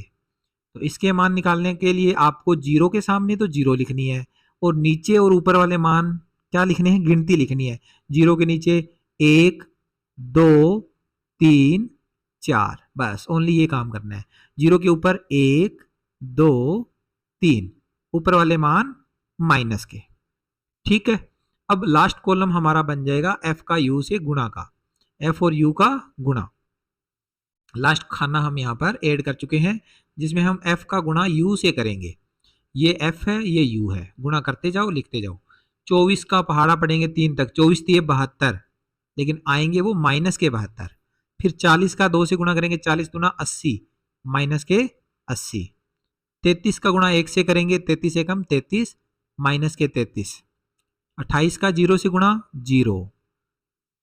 तो इसके मान निकालने के लिए आपको जीरो के सामने तो जीरो लिखनी है, और नीचे और ऊपर वाले मान क्या लिखने हैं, गिनती लिखनी है। जीरो के नीचे 1 2 3 4, बस ओनली ये काम करना है। जीरो के ऊपर 1 2 3, ऊपर वाले मान माइनस के। ठीक है, अब लास्ट कॉलम हमारा बन जाएगा एफ का यू से गुणा का, एफ और यू का गुणा। लास्ट खाना हम यहाँ पर ऐड कर चुके हैं, जिसमें हम एफ का गुणा यू से करेंगे। ये एफ है, ये यू है, गुणा करते जाओ लिखते जाओ। 24 का पहाड़ा पड़ेंगे 3 तक, 24 3 72, लेकिन आएंगे वो माइनस के 72। फिर 40 का 2 से गुणा करेंगे, 40 दूना 80, माइनस के 80। 33 का गुणा 1 से करेंगे, 33 एकम 33, माइनस के 33। 28 का 0 से गुणा 0,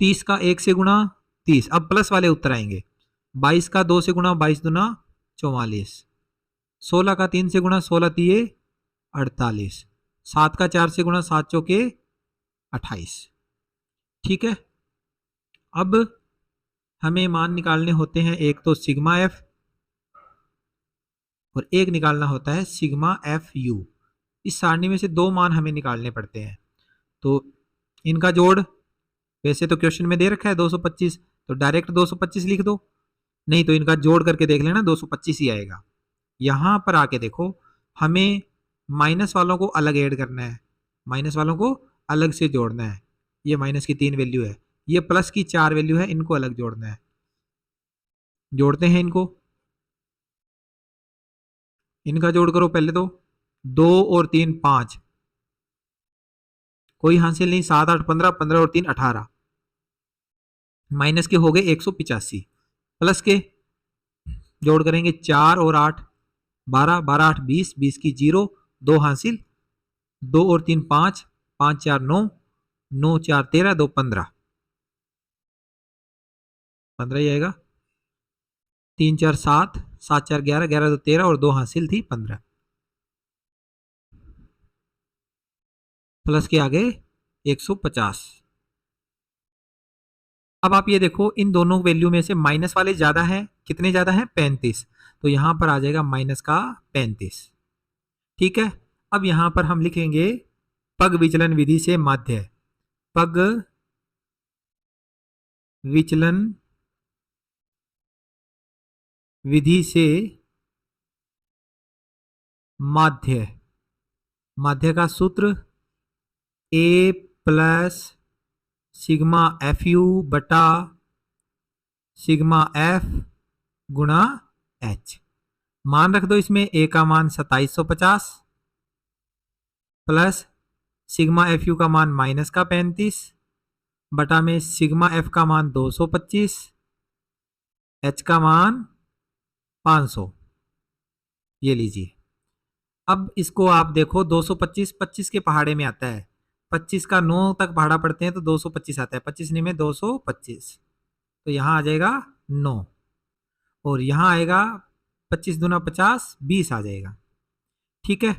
30 का 1 से गुणा 30, अब प्लस वाले उत्तर आएंगे। 22 का 2 से गुणा 22 दूना 44, 16 का 3 से गुणा 16 तिये 48, 7 का 4 से गुणा 7 चौके 28। ठीक है, अब हमें मान निकालने होते हैं, एक तो सिग्मा एफ और एक निकालना होता है सिग्मा एफ यू। इस सारणी में से दो मान हमें निकालने पड़ते हैं, तो इनका जोड़ वैसे तो क्वेश्चन में दे रखा है 225, तो डायरेक्ट 225 लिख दो, नहीं तो इनका जोड़ करके देख लेना 225 ही आएगा। यहां पर आके देखो, हमें माइनस वालों को अलग ऐड करना है, माइनस वालों को अलग से जोड़ना है। ये माइनस की 3 वैल्यू है, ये प्लस की 4 वैल्यू है, इनको अलग जोड़ना है। जोड़ते हैं इनको, इनका जोड़ करो पहले तो, 2 और 3 5, कोई हासिल नहीं, 7 8 15, 15 और 3 18, माइनस के हो गए 185, प्लस के जोड़ करेंगे 4 और 8 12, 12 8 20, 20 की 0, 2 हासिल, 2 और 3 5, 5 4 9, 9 4 13, 2 15, 15 ही आएगा। 3 4 7, 7 4 11, 11 2 13 और 2 हासिल थी 15, प्लस के आगे 150। अब आप ये देखो, इन दोनों वैल्यू में से माइनस वाले ज्यादा है, कितने ज्यादा है 35, तो यहां पर आ जाएगा माइनस का 35। ठीक है, अब यहां पर हम लिखेंगे पग विचलन विधि से माध्य, पग विचलन विधि से माध्य, माध्य का सूत्र ए प्लस सिग्मा एफ यू बटा सिग्मा एफ गुणा एच। मान रख दो इसमें, ए का मान 2750 प्लस सिग्मा एफ यू का मान माइनस का 35 बटा में सिग्मा एफ का मान 225, एच का मान 500। ये लीजिए, अब इसको आप देखो, 225 25 के पहाड़े में आता है, 25 का 9 तक पहाड़ा पड़ते हैं तो 225 आता है, 25 नहीं में 225, तो यहाँ आ जाएगा 9, और यहाँ आएगा 25 दूना 50, 20 आ जाएगा। ठीक है,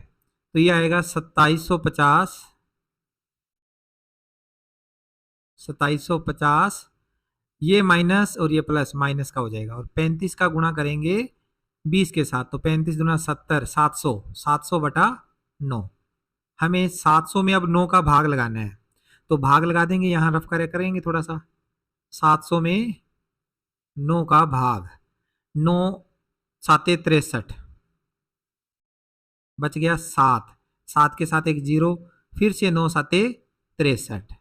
तो ये आएगा 2750, 2750, ये माइनस और ये प्लस, माइनस का हो जाएगा, और 35 का गुणा करेंगे 20 के साथ, तो 35 दूना 70, 700, 700 बटा 9। हमें 700 में अब 9 का भाग लगाना है, तो भाग लगा देंगे, यहाँ रफ करेंगे थोड़ा सा। 700 में 9 का भाग, 9 7 63, बच गया 7, 7 के साथ एक 0, फिर से 9 7 63,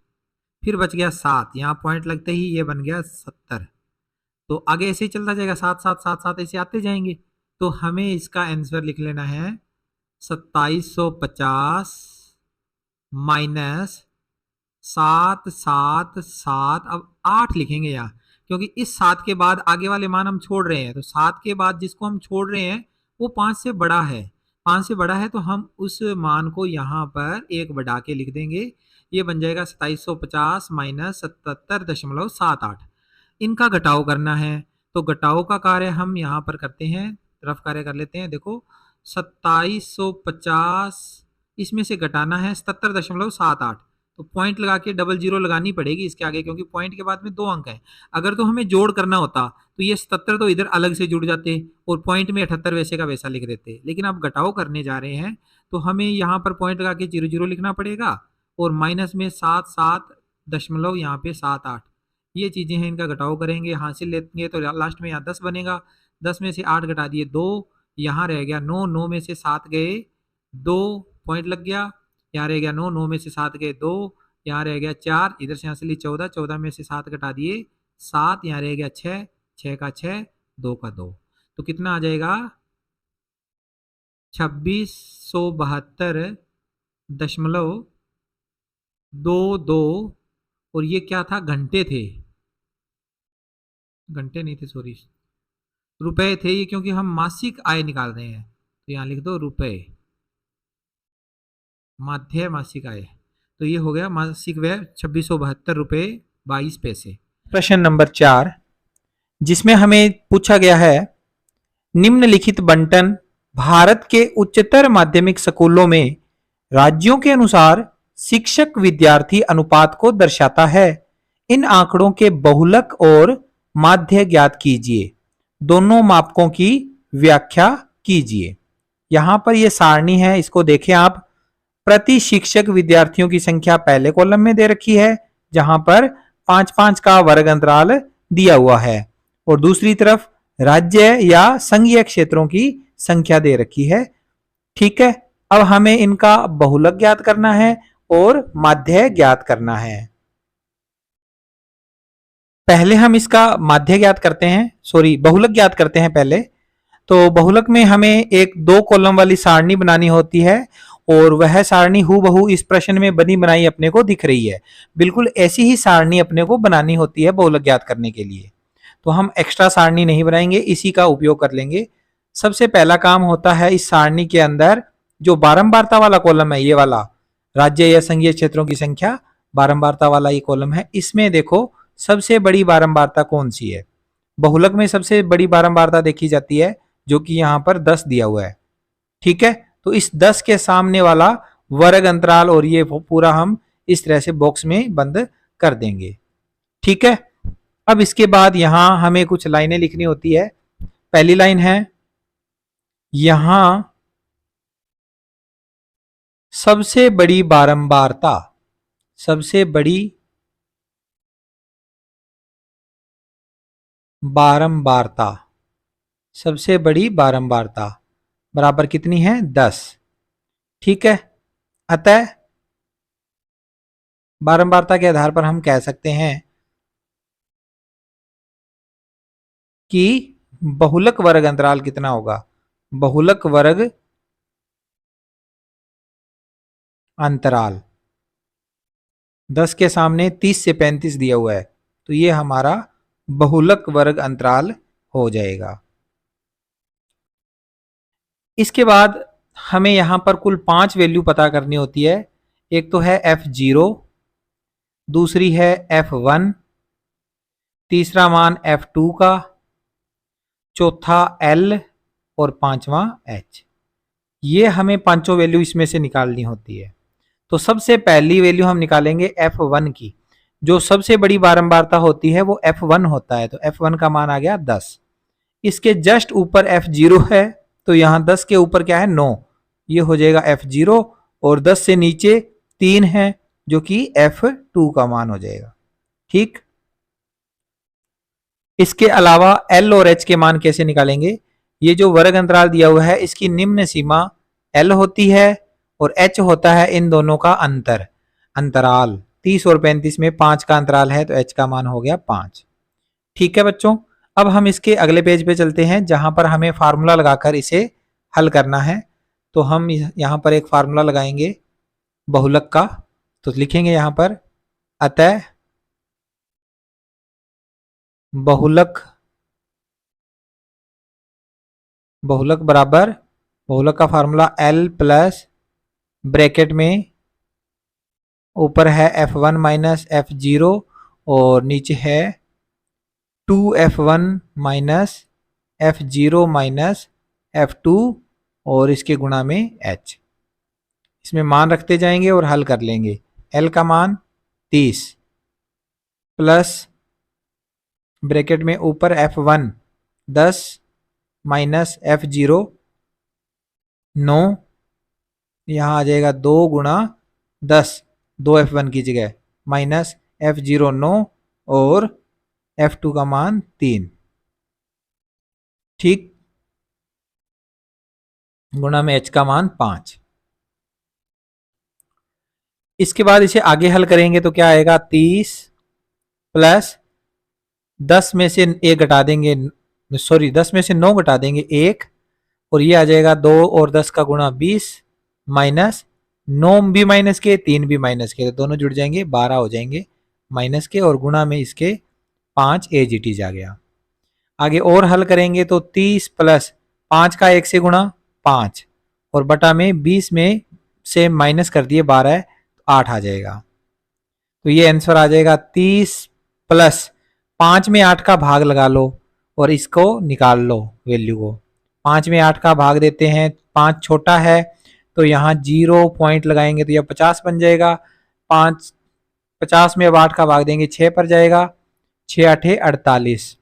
फिर बच गया 7, यहाँ पॉइंट लगते ही ये बन गया 70। तो आगे ऐसे ही चलता जाएगा, 7 7 7 7 ऐसे आते जाएंगे, तो हमें इसका आंसर लिख लेना है 2750 माइनस 7 7 7, अब 8 लिखेंगे यहाँ, क्योंकि इस 7 के बाद आगे वाले मान हम छोड़ रहे हैं, तो 7 के बाद जिसको हम छोड़ रहे हैं वो 5 से बड़ा है, 5 से बड़ा है, तो हम उस मान को यहाँ पर 1 बढ़ा के लिख देंगे। ये बन जाएगा 2750 माइनस 77.78। इनका घटाव करना है, तो घटाव का कार्य हम यहाँ पर करते हैं, रफ कार्य कर लेते हैं। देखो 2750 इसमें से घटाना है 77.78, तो पॉइंट लगा के डबल जीरो लगानी पड़ेगी इसके आगे, क्योंकि पॉइंट के बाद में 2 अंक है। अगर तो हमें जोड़ करना होता तो ये 77 तो इधर अलग से जुड़ जाते और पॉइंट में 78 वैसे का वैसा लिख देते, लेकिन अब घटाव करने जा रहे हैं तो हमें यहाँ पर पॉइंट लगा के 00 लिखना पड़ेगा और माइनस में 7 दशमलव यहाँ पे 7 8, ये चीजें हैं, इनका घटाव करेंगे, हासिल लेंगे तो लास्ट में यहाँ 10 बनेगा। 10 में से 8 घटा दिए 2, यहाँ रह गया 9, 9 में से 7 गए 2, पॉइंट लग गया, यहाँ रह गया 9, 9 में से 7 गए 2, यहाँ रह गया 4, इधर से यहाँ से ली 14, 14 में से 7 घटा दिए 7, यहाँ रह गया 6, 6 का 6, 2 का 2, तो कितना आ जाएगा 2672.22, और ये क्या था, घंटे थे, घंटे नहीं थे सॉरी, रुपए थे ये, क्योंकि हम मासिक आय निकाल रहे हैं तो यहाँ लिख दो रुपए, माध्य मासिक आय, तो ये हो गया मासिक व्यय 2672.22। प्रश्न नंबर 4, जिसमें हमें पूछा गया है निम्नलिखित बंटन भारत के उच्चतर माध्यमिक स्कूलों में राज्यों के अनुसार शिक्षक विद्यार्थी अनुपात को दर्शाता है। इन आंकड़ों के बहुलक और माध्य ज्ञात कीजिए, दोनों मापकों की व्याख्या कीजिए। यहां पर यह सारणी है, इसको देखें आप। प्रति शिक्षक विद्यार्थियों की संख्या पहले कॉलम में दे रखी है, जहां पर 5-5 का वर्ग अंतराल दिया हुआ है, और दूसरी तरफ राज्य या संघीय क्षेत्रों की संख्या दे रखी है। ठीक है, अब हमें इनका बहुलक ज्ञात करना है और माध्य ज्ञात करना है। पहले हम इसका माध्य ज्ञात करते हैं, सॉरी बहुलक ज्ञात करते हैं पहले। तो बहुलक में हमें एक 2 कॉलम वाली सारणी बनानी होती है, और वह सारणी हूबहू इस प्रश्न में बनी बनाई अपने को दिख रही है। बिल्कुल ऐसी ही सारणी अपने को बनानी होती है बहुलक ज्ञात करने के लिए, तो हम एक्स्ट्रा सारणी नहीं बनाएंगे, इसी का उपयोग कर लेंगे। सबसे पहला काम होता है इस सारणी के अंदर जो बारंबारता वाला कॉलम है, ये वाला राज्य या संघीय क्षेत्रों की संख्या बारंबारता वाला ये कॉलम है, इसमें देखो सबसे बड़ी बारंबारता कौन सी है। बहुलक में सबसे बड़ी बारंबारता देखी जाती है जो कि यहाँ पर 10 दिया हुआ है। ठीक है, तो इस 10 के सामने वाला वर्ग अंतराल और ये पूरा हम इस तरह से बॉक्स में बंद कर देंगे। ठीक है, अब इसके बाद यहां हमें कुछ लाइनें लिखनी होती है। पहली लाइन है, यहां सबसे बड़ी बारंबारता, सबसे बड़ी बारंबारता, सबसे बड़ी बारंबारता बराबर कितनी है, 10। ठीक है, अतः बारंबारता के आधार पर हम कह सकते हैं कि बहुलक वर्ग अंतराल कितना होगा। बहुलक वर्ग अंतराल 10 के सामने 30 से 35 दिया हुआ है, तो ये हमारा बहुलक वर्ग अंतराल हो जाएगा। इसके बाद हमें यहां पर कुल 5 वैल्यू पता करनी होती है। एक तो है F0, दूसरी है F1, तीसरा मान F2 का, चौथा L और पांचवा H। ये हमें पांचों वैल्यू इसमें से निकालनी होती है। तो सबसे पहली वैल्यू हम निकालेंगे F1 की, जो सबसे बड़ी बारंबारता होती है वो F1 होता है, तो F1 का मान आ गया 10। इसके जस्ट ऊपर F0 है, तो यहां 10 के ऊपर क्या है, 9, ये हो जाएगा F0, और 10 से नीचे 3 है जो कि F2 का मान हो जाएगा। ठीक, इसके अलावा L और H के मान कैसे निकालेंगे। ये जो वर्ग अंतराल दिया हुआ है इसकी निम्न सीमा L होती है और H होता है इन दोनों का अंतराल। 30 और 35 में 5 का अंतराल है, तो H का मान हो गया 5। ठीक है बच्चों, अब हम इसके अगले पेज पे चलते हैं जहां पर हमें फार्मूला लगाकर इसे हल करना है। तो हम यहां पर एक फार्मूला लगाएंगे बहुलक का, तो लिखेंगे यहां पर अतः बहुलक बराबर, बहुलक का फार्मूला L प्लस ब्रैकेट में ऊपर है F1 माइनस F0 और नीचे है 2F1 minus F0 minus F2 और इसके गुणा में H। इसमें मान रखते जाएंगे और हल कर लेंगे। एल का मान 30 प्लस ब्रैकेट में ऊपर F1 10 माइनस F0 9, यहाँ आ जाएगा 2 गुणा 10, 2 F1 की जगह माइनस F0 9 और F2 का मान 3, ठीक, गुणा में H का मान 5। इसके बाद इसे आगे हल करेंगे तो क्या आएगा 30 प्लस 10 में से 1 घटा देंगे, सॉरी 10 में से 9 घटा देंगे 1, और ये आ जाएगा 2 और 10 का गुणा 20 माइनस 9 भी माइनस के 3 भी माइनस के, तो दोनों जुड़ जाएंगे 12 हो जाएंगे माइनस के, और गुणा में इसके 5 एज इट इज आ गया। आगे और हल करेंगे तो 30 प्लस 5 का 1 से गुणा 5 और बटा में 20 में से माइनस कर दिए 12 8 आ जाएगा। तो ये आंसर आ जाएगा 30 प्लस 5 में 8 का भाग लगा लो और इसको निकाल लो वैल्यू को। 5 में 8 का भाग देते हैं, 5 छोटा है तो यहाँ 0 पॉइंट लगाएंगे तो यह 50 बन जाएगा। 50 में अब 8 का भाग देंगे 6 पर जाएगा, 6 8 48,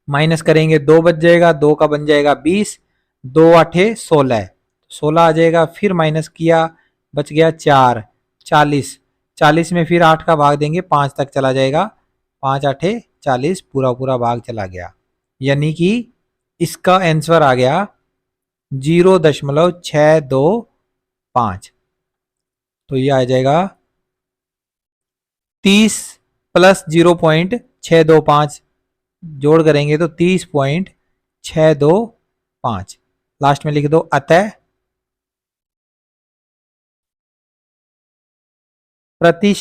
माइनस करेंगे 2 बच जाएगा, 2 का बन जाएगा 20, 2 8 16, 16 आ जाएगा, फिर माइनस किया बच गया 4 40, 40 में फिर 8 का भाग देंगे 5 तक चला जाएगा, 5 8 40 पूरा पूरा भाग चला गया, यानी कि इसका आंसर आ गया 0.625। तो ये आ जाएगा 30 प्लस 0.625 जोड़ करेंगे तो 30.625, लास्ट में लिख दो अतः प्रति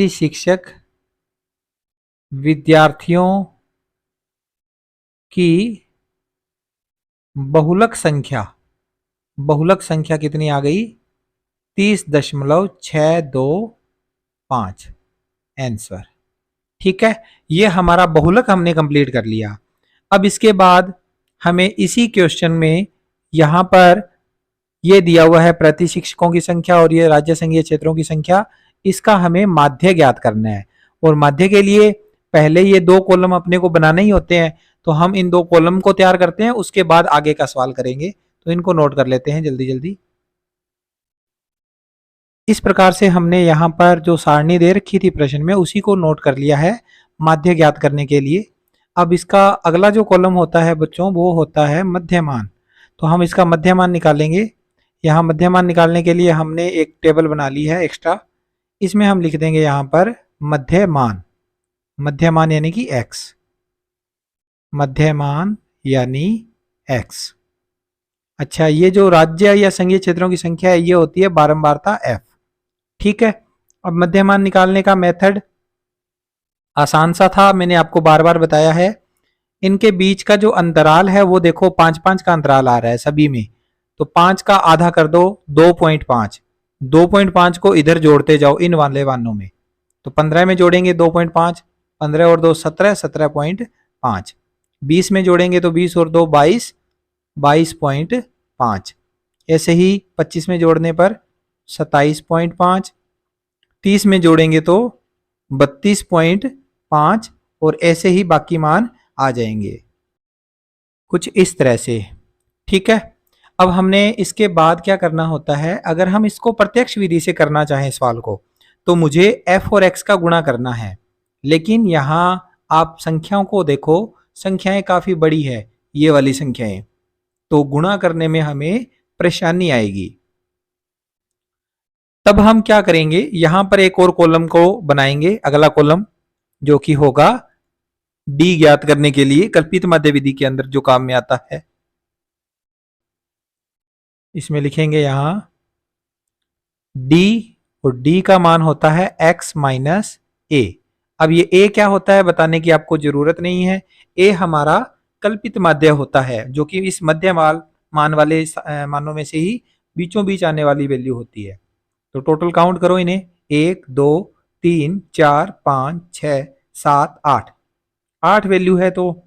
शिक्षक विद्यार्थियों की बहुलक संख्या कितनी आ गई 30.625 आंसर। ठीक है, ये हमारा बहुलक हमने कंप्लीट कर लिया। अब इसके बाद हमें इसी क्वेश्चन में यहां पर ये दिया हुआ है प्रति शिक्षकों की संख्या और ये राज्य संघीय क्षेत्रों की संख्या, इसका हमें माध्य ज्ञात करना है। और माध्य के लिए पहले ये 2 कॉलम अपने को बनाने ही होते हैं, तो हम इन 2 कॉलम को तैयार करते हैं, उसके बाद आगे का सवाल करेंगे। तो इनको नोट कर लेते हैं जल्दी जल्दी। इस प्रकार से हमने यहाँ पर जो सारणी दे रखी थी प्रश्न में उसी को नोट कर लिया है माध्य ज्ञात करने के लिए। अब इसका अगला जो कॉलम होता है बच्चों वो होता है मध्यमान। तो हम इसका मध्यमान निकालेंगे। यहाँ मध्यमान निकालने के लिए हमने एक टेबल बना ली है एक्स्ट्रा, इसमें हम लिख देंगे यहाँ पर मध्यमान, मध्यमान यानी कि x, मध्यमान यानी x। अच्छा, ये जो राज्य या संघीय क्षेत्रों की संख्या है ये होती है बारंबारता f। ठीक है, अब मध्यमान निकालने का मेथड आसान सा था, मैंने आपको बार बार बताया है। इनके बीच का जो अंतराल है वो देखो 5-5 का अंतराल आ रहा है सभी में, तो 5 का आधा कर दो 2.5, 2.5 को इधर जोड़ते जाओ इन वाले मानों में, तो 15 में जोड़ेंगे 2.5, 15 और 2 17, 17.5, 20 में जोड़ेंगे तो 20 और 2 22, 22.5, ऐसे ही 25 में जोड़ने पर 27.5, 30 में जोड़ेंगे तो 32.5 और ऐसे ही बाकी मान आ जाएंगे कुछ इस तरह से। ठीक है, अब हमने इसके बाद क्या करना होता है, अगर हम इसको प्रत्यक्ष विधि से करना चाहें सवाल को तो मुझे f और x का गुणा करना है, लेकिन यहाँ आप संख्याओं को देखो, संख्याएं काफी बड़ी है ये वाली संख्याएं, तो गुणा करने में हमें परेशानी आएगी। तब हम क्या करेंगे, यहां पर एक और कॉलम को बनाएंगे, अगला कॉलम जो कि होगा डी ज्ञात करने के लिए कल्पित माध्य विधि के अंदर जो काम में आता है। इसमें लिखेंगे यहां डी, और डी का मान होता है x माइनस ए। अब ये a क्या होता है बताने की आपको जरूरत नहीं है, a हमारा कल्पित माध्य होता है जो कि इस मध्य मान वाले मानों में से ही बीचों बीच आने वाली वैल्यू होती है। तो टोटल काउंट करो इन्हें, 1 2 3 4 5 6 7 8, 8 वैल्यू है, तो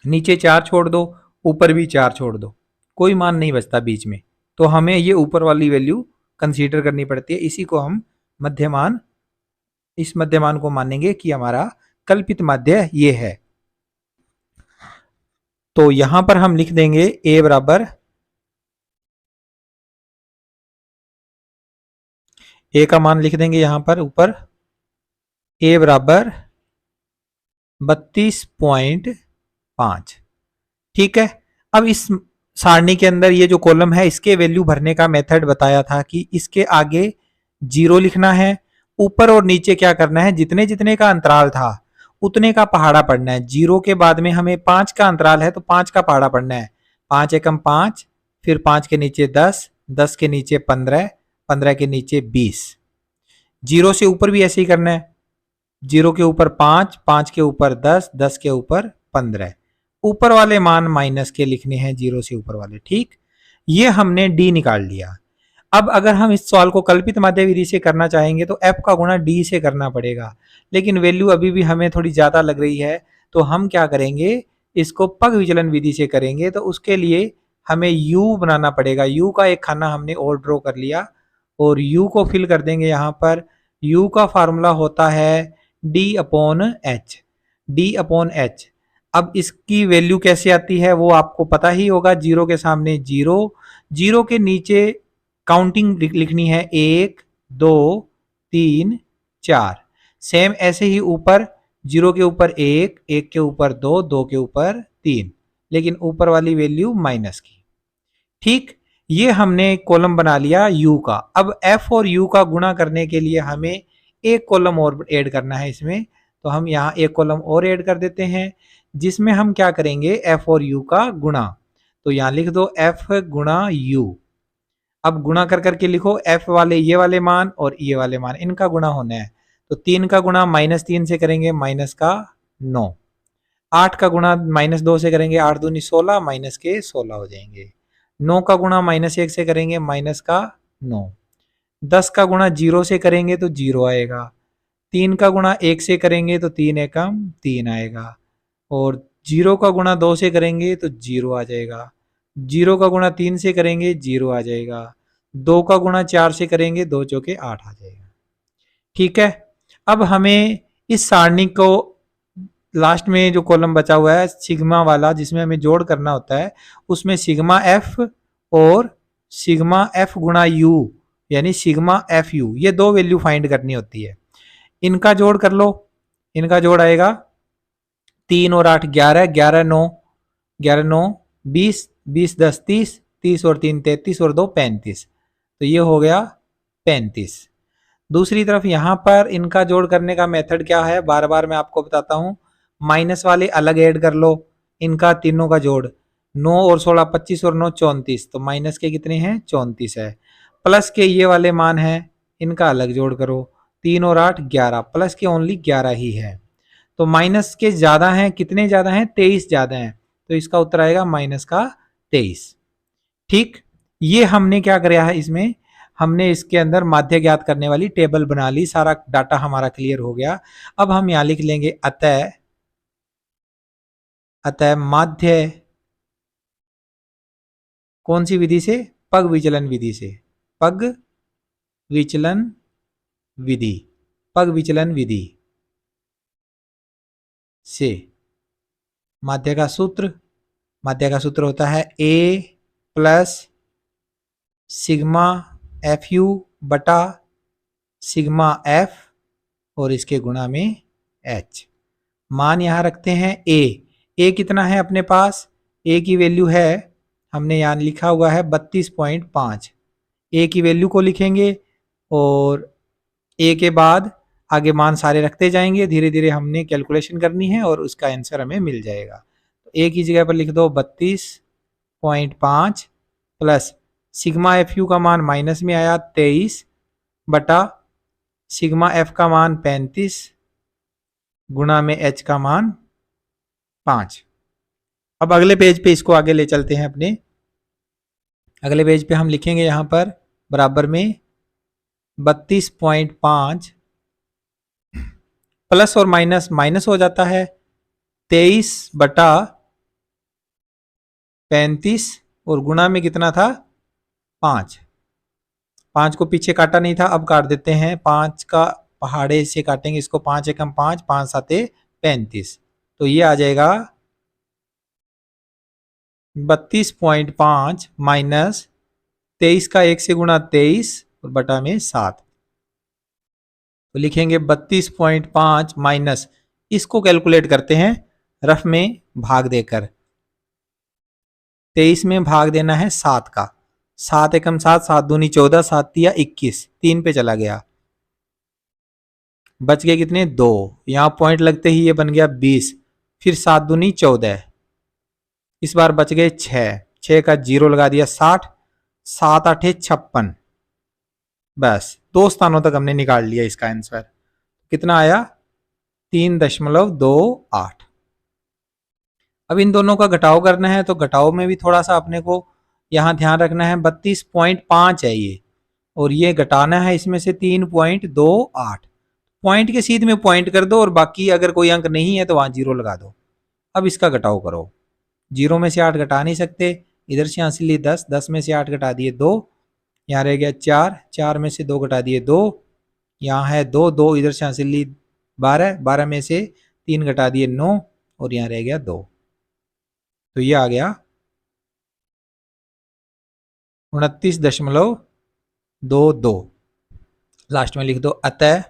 नीचे 4 छोड़ दो ऊपर भी 4 छोड़ दो, कोई मान नहीं बचता बीच में, तो हमें ये ऊपर वाली वैल्यू कंसीडर करनी पड़ती है। इसी को हम मध्यमान, इस मध्यमान को मानेंगे कि हमारा कल्पित माध्य ये है। तो यहां पर हम लिख देंगे a बराबर, a का मान लिख देंगे यहां पर ऊपर, a बराबर 32.5। ठीक है। अब इस सारणी के अंदर ये जो कॉलम है इसके वैल्यू भरने का मेथड बताया था कि इसके आगे 0 लिखना है, ऊपर और नीचे क्या करना है, जितने जितने का अंतराल था उतने का पहाड़ा पढ़ना है। 0 के बाद में हमें 5 का अंतराल है तो 5 का पहाड़ा पढ़ना है। 5 एकम 5, फिर 5 के नीचे 10, 10 के नीचे 15, 15 के नीचे 20। 0 से ऊपर भी ऐसे ही करना है। 0 के ऊपर 5, 5 के ऊपर 10, 10 के ऊपर 15। ऊपर वाले मान माइनस के लिखने हैं 0 से ऊपर वाले। ठीक, ये हमने डी निकाल लिया। अब अगर हम इस सवाल को कल्पित माध्य विधि से करना चाहेंगे तो f का गुणा d से करना पड़ेगा, लेकिन वैल्यू अभी भी हमें थोड़ी ज्यादा लग रही है, तो हम क्या करेंगे, इसको पग विचलन विधि से करेंगे। तो उसके लिए हमें u बनाना पड़ेगा। u का एक खाना हमने और ड्रॉ कर लिया और u को फिल कर देंगे यहाँ पर। u का फार्मूला होता है d upon H, d upon H. अब इसकी वैल्यू कैसे आती है वो आपको पता ही होगा। 0 के सामने 0, 0 के नीचे काउंटिंग लिखनी है 1 2 3 4। सेम ऐसे ही ऊपर 0 के ऊपर 1, 1 के ऊपर 2, 2 के ऊपर 3, लेकिन ऊपर वाली वैल्यू माइनस की। ठीक, ये हमने कॉलम बना लिया u का। अब f और u का गुणा करने के लिए हमें एक कॉलम और ऐड करना है इसमें, तो हम यहाँ एक कॉलम और ऐड कर देते हैं जिसमें हम क्या करेंगे, f और u का गुणा। तो यहाँ लिख दो f गुणा u। अब गुणा कर करके लिखो f वाले ये वाले मान और ये वाले मान, इनका गुणा होना है। तो 3 का गुणा -3 से करेंगे माइनस का 9, 8 का गुणा -2 से करेंगे 8 दूनी 16, माइनस के 16 हो जाएंगे। 9 का गुणा -1 से करेंगे माइनस का 9। 10 का गुणा 0 से करेंगे तो 0 आएगा। 3 का गुणा 1 से करेंगे तो 3 एकम 3 आएगा। और 0 का गुणा 2 से करेंगे तो 0 आ जाएगा। 0 का गुणा 3 से करेंगे 0 आ जाएगा। 2 का गुणा 4 से करेंगे 2 चौके 8 आ जाएगा। ठीक है। अब हमें इस सारणी को लास्ट में जो कॉलम बचा हुआ है सिग्मा वाला, जिसमें हमें जोड़ करना होता है, उसमें सिग्मा एफ और सिग्मा एफ गुणा यू यानी सिग्मा एफ यू, ये दो वैल्यू फाइंड करनी होती है। इनका जोड़ कर लो। इनका जोड़ आएगा 3 और 8 11, 11 9, 11 9 20, 20 10 30, 30 और 3 33 और 2 35। तो ये हो गया 35। दूसरी तरफ यहाँ पर इनका जोड़ करने का मेथड क्या है, बार बार मैं आपको बताता हूँ। माइनस वाले अलग ऐड कर लो, इनका तीनों का जोड़ 9 और 16 25 और 9 34, तो माइनस के कितने हैं 34 है। प्लस के ये वाले मान हैं, इनका अलग जोड़ करो, 3 और 8 11, प्लस के ओनली 11 ही है। तो माइनस के ज्यादा हैं, कितने ज्यादा हैं 23 ज्यादा हैं, तो इसका उत्तर आएगा माइनस का 23। ठीक, ये हमने क्या किया है, इसमें हमने इसके अंदर माध्य ज्ञात करने वाली टेबल बना ली। सारा डाटा हमारा क्लियर हो गया। अब हम यहां लिख लेंगे अतः, अतः माध्य कौन सी विधि से, पग विचलन विधि से, पग विचलन विधि, पग विचलन विधि से माध्य का सूत्र, माध्य का सूत्र होता है a plus sigma F you बटा सिग्मा एफ और इसके गुणा में h। मान यहां रखते हैं a कितना है अपने पास, a की वैल्यू है, हमने यहां लिखा हुआ है 32.5। a की वैल्यू को लिखेंगे और a के बाद आगे मान सारे रखते जाएंगे, धीरे धीरे हमने कैलकुलेशन करनी है और उसका आंसर हमें मिल जाएगा। तो a की जगह पर लिख दो 32.5 प्लस सिग्मा एफ यू का मान माइनस में आया 23 बटा सिग्मा एफ का मान 35 गुणा में h का मान 5। अब अगले पेज पे इसको आगे ले चलते हैं अपने। अगले पेज पे हम लिखेंगे यहां पर बराबर में 32.5 प्लस और माइनस माइनस हो जाता है 23 बटा 35 और गुणा में कितना था 5। 5 को पीछे काटा नहीं था, अब काट देते हैं। 5 का पहाड़े से काटेंगे इसको, 5 एकम 5, 5 साते 35, तो ये आ जाएगा 32.5 माइनस 23 का 1 से गुणा 23 और बटा में 7, तो लिखेंगे 32.5 माइनस, इसको कैलकुलेट करते हैं रफ में भाग देकर। 23 में भाग देना है 7 का, 7 एकम 7, 7 दूनी 14, 7 तिया 21, 3 पे चला गया, बच गए कितने 2, यहां पॉइंट लगते ही ये बन गया 20, फिर 7 दूनी 14, इस बार बच गए 6, 6 का 0 लगा दिया 60, 7 8 56, बस 2 स्थानों तक हमने निकाल लिया इसका आंसर। कितना आया 3.28। अब इन दोनों का घटाव करना है, तो घटाव में भी थोड़ा सा अपने को यहां ध्यान रखना है। 32.5 है ये, और ये घटाना है इसमें से 3.28। पॉइंट के सीध में पॉइंट कर दो और बाकी अगर कोई अंक नहीं है तो वहां 0 लगा दो। अब इसका घटाव करो, 0 में से 8 घटा नहीं सकते, इधर से हासिल ली 10, 10 में से 8 घटा दिए 2, यहाँ रह गया 4, 4 में से 2 घटा दिए 2, यहाँ है 2, 2 इधर से हासिल ली 12, 12 में से 3 घटा दिए 9, और यहाँ रह गया 2, तो ये आ गया 29.22। लास्ट में लिख दो, अतः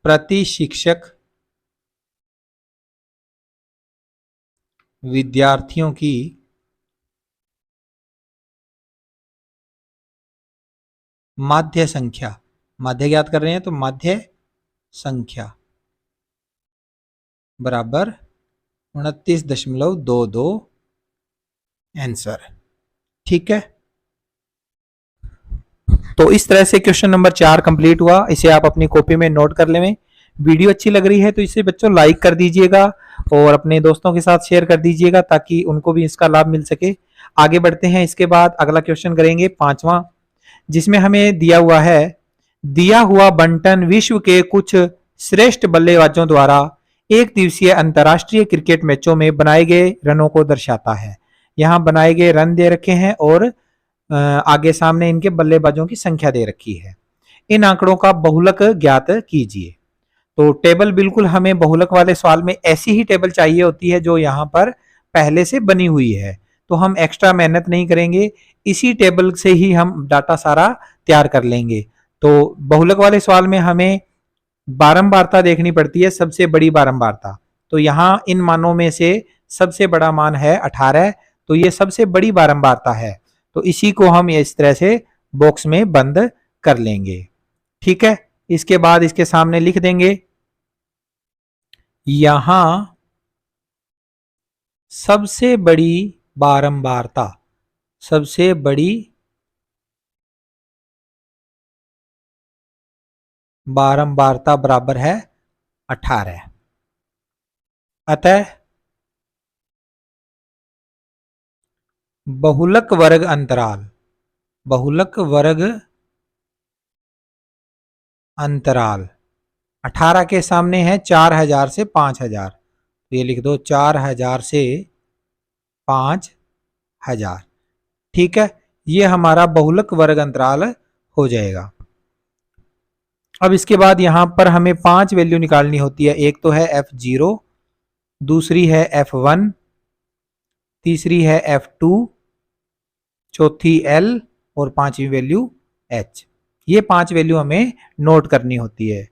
प्रति शिक्षक विद्यार्थियों की माध्य संख्या, माध्य ज्ञात कर रहे हैं तो माध्य संख्या बराबर 29.22 आंसर। ठीक है, तो इस तरह से क्वेश्चन नंबर 4 कंप्लीट हुआ। इसे आप अपनी कॉपी में नोट कर लें। वीडियो अच्छी लग रही है तो इसे बच्चों लाइक कर दीजिएगा और अपने दोस्तों के साथ शेयर कर दीजिएगा ताकि उनको भी इसका लाभ मिल सके। आगे बढ़ते हैं, इसके बाद अगला क्वेश्चन करेंगे 5वां, जिसमें हमें दिया हुआ है, दिया हुआ बंटन विश्व के कुछ श्रेष्ठ बल्लेबाजों द्वारा एक दिवसीय अंतरराष्ट्रीय क्रिकेट मैचों में बनाए गए रनों को दर्शाता है। यहाँ बनाए गए रन दे रखे हैं और आगे सामने इनके बल्लेबाजों की संख्या दे रखी है। इन आंकड़ों का बहुलक ज्ञात कीजिए। तो टेबल बिल्कुल हमें बहुलक वाले सवाल में ऐसी ही टेबल चाहिए होती है जो यहाँ पर पहले से बनी हुई है, तो हम एक्स्ट्रा मेहनत नहीं करेंगे, इसी टेबल से ही हम डाटा सारा तैयार कर लेंगे। तो बहुलक वाले सवाल में हमें बारंबारता देखनी पड़ती है, सबसे बड़ी बारंबारता। तो यहाँ इन मानों में से सबसे बड़ा मान है 18, तो ये सबसे बड़ी बारंबारता है, तो इसी को हम इस तरह से बॉक्स में बंद कर लेंगे। ठीक है, इसके बाद इसके सामने लिख देंगे, यहां सबसे बड़ी बारंबारता, सबसे बड़ी बारंबारता बराबर है 18। अतः बहुलक वर्ग अंतराल, बहुलक वर्ग अंतराल 18 के सामने है 4000 से 5000, तो ये लिख दो 4000 से 5000। ठीक है, ये हमारा बहुलक वर्ग अंतराल हो जाएगा। अब इसके बाद यहां पर हमें 5 वैल्यू निकालनी होती है। एक तो है F0, दूसरी है F1, तीसरी है F2, चौथी L और 5वीं वैल्यू H। ये 5 वैल्यू हमें नोट करनी होती है।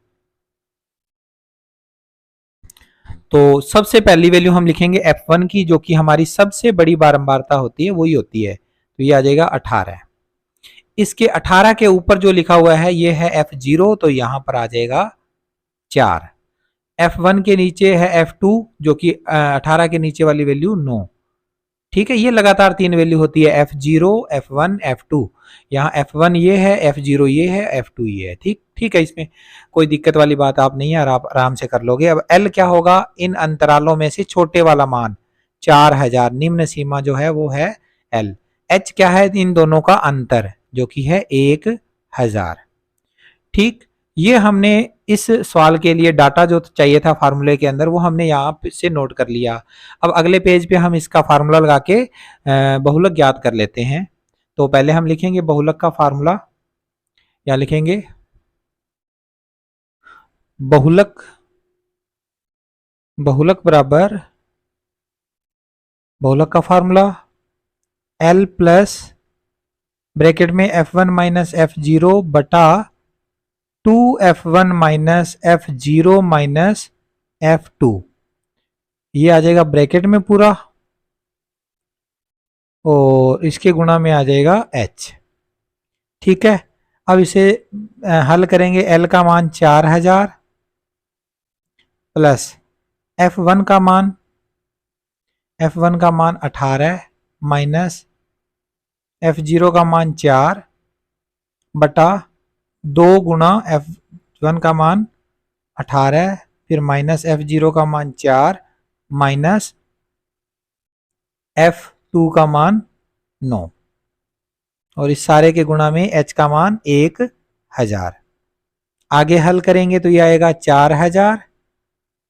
तो सबसे पहली वैल्यू हम लिखेंगे F1 की, जो कि हमारी सबसे बड़ी बारंबारता होती है, वही होती है, तो ये आ जाएगा 18। इसके 18 के ऊपर जो लिखा हुआ है ये है F0, तो यहां पर आ जाएगा 4। F1 के नीचे है F2, जो कि 18 के नीचे वाली वैल्यू 9। ठीक है, ये लगातार 3 वैल्यू होती है, F0, F1, F2। यहाँ F1 ये है, F0 ये है, F2 ये है। ठीक है, इसमें कोई दिक्कत वाली बात आप नहीं है, आप आराम से कर लोगे। अब L क्या होगा, इन अंतरालों में से छोटे वाला मान 4000, निम्न सीमा जो है वो है L। H क्या है, इन दोनों का अंतर जो कि है 1000। ठीक, ये हमने इस सवाल के लिए डाटा जो चाहिए था फार्मूले के अंदर वो हमने यहाँ से नोट कर लिया। अब अगले पेज पे हम इसका फार्मूला लगा के बहुलक ज्ञात कर लेते हैं। तो पहले हम लिखेंगे बहुलक का फार्मूला, या लिखेंगे बहुलक बराबर बहुलक का फार्मूला L प्लस ब्रैकेट में F1 माइनस F0 बटा 2F1 minus F0 minus F2, ये आ जाएगा ब्रैकेट में पूरा और इसके गुणा में आ जाएगा H। ठीक है, अब इसे हल करेंगे। L का मान 4000 प्लस F1 का मान 18 माइनस F0 का मान 4 बटा 2 गुणा F1 का मान 18 फिर माइनस F0 का मान 4 माइनस F2 का मान 9 और इस सारे के गुणा में H का मान 1000। आगे हल करेंगे तो ये आएगा 4000